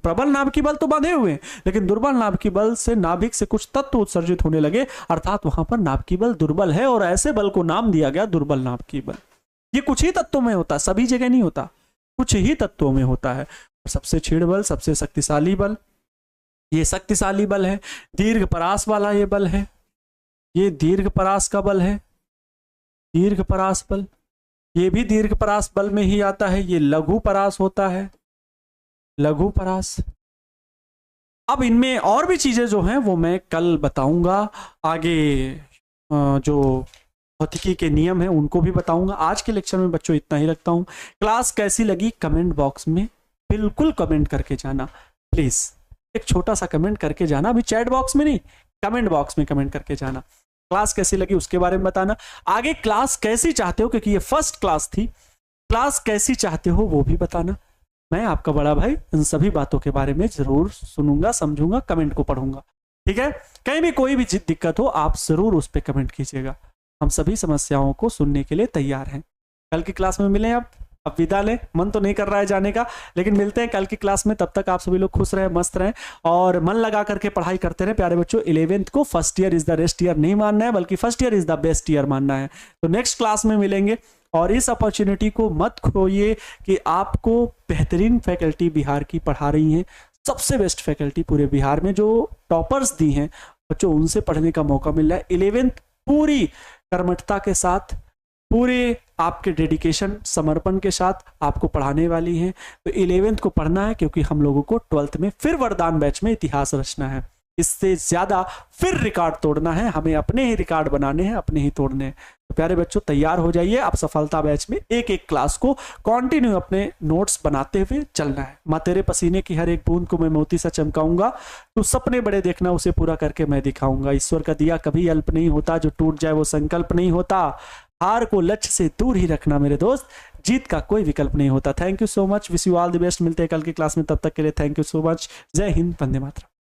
प्रबल नाभिकीय बल तो बांधे हुए हैं, लेकिन दुर्बल नाभिकीय बल से नाभिक से कुछ तत्व उत्सर्जित होने लगे, अर्थात वहां पर नाभिकीय बल दुर्बल है, और ऐसे बल को नाम दिया गया दुर्बल नाभिकीय बल। ये कुछ ही तत्वों में होता है, सभी जगह नहीं होता, कुछ ही तत्वों में होता है। सबसे क्षीण बल, सबसे शक्तिशाली बल, ये शक्तिशाली बल है। दीर्घ परास वाला ये बल है, ये दीर्घ परास का बल है, दीर्घ परास बल, ये भी दीर्घ परास बल में ही आता है। ये लघु परास होता है, लघु परास। अब इनमें और भी चीजें जो हैं वो मैं कल बताऊंगा, आगे जो भौतिकी के नियम हैं उनको भी बताऊंगा। आज के लेक्चर में बच्चों इतना ही रखता हूं। क्लास कैसी लगी कमेंट बॉक्स में बिल्कुल कमेंट करके जाना, प्लीज एक छोटा सा कमेंट करके जाना, अभी चैट बॉक्स में नहीं, कमेंट बॉक्स में कमेंट करके जाना। क्लास कैसी लगी उसके बारे में बताना, आगे क्लास कैसी चाहते हो, क्योंकि ये फर्स्ट क्लास थी, क्लास कैसी चाहते हो वो भी बताना। मैं आपका बड़ा भाई इन सभी बातों के बारे में जरूर सुनूंगा, समझूंगा, कमेंट को पढ़ूंगा, ठीक है। कहीं भी कोई भी दिक्कत हो आप जरूर उस पर कमेंट कीजिएगा, हम सभी समस्याओं को सुनने के लिए तैयार हैं। कल की क्लास में मिलें। अब विदा लें, मन तो नहीं कर रहा है जाने का, लेकिन मिलते हैं कल की क्लास में। तब तक आप सभी लोग खुश रहें, मस्त रहें और मन लगा करके पढ़ाई करते रहें प्यारे बच्चों। 11th को first year is the rest year नहीं मानना है, बल्कि first year is the best year मानना है। तो नेक्स्ट क्लास में मिलेंगे, और इस अपॉर्चुनिटी को मत खोइए कि आपको बेहतरीन फैकल्टी बिहार की पढ़ा रही हैं, सबसे बेस्ट फैकल्टी पूरे बिहार में, जो टॉपर्स दी हैं बच्चों, उनसे पढ़ने का मौका मिल रहा है। 11th पूरी कर्मठता के साथ, पूरे आपके डेडिकेशन समर्पण के साथ आपको पढ़ाने वाली हैं। तो 11th को पढ़ना है, क्योंकि हम लोगों को 12th में फिर वरदान बैच में इतिहास रचना है। इससे ज्यादा फिर रिकॉर्ड तोड़ना है, हमें अपने ही रिकॉर्ड बनाने हैं, अपने ही तोड़ने हैं। तो प्यारे बच्चों तैयार हो जाइए, आप सफलता बैच में एक एक क्लास को कंटिन्यू अपने नोट्स बनाते हुए चलना है। माँ तेरे पसीने की हर एक बूंद को मैं मोती सा चमकाऊंगा, तू सपने बड़े देखना, उसे पूरा करके मैं दिखाऊंगा। ईश्वर का दिया कभी अल्प नहीं होता, जो टूट जाए वो संकल्प नहीं होता। हार को लक्ष्य से दूर ही रखना मेरे दोस्त, जीत का कोई विकल्प नहीं होता। Thank you so much, wish you all the best. मिलते हैं कल की क्लास में, तब तक के लिए थैंक यू सो मच। जय हिंद, वंदे मातरम।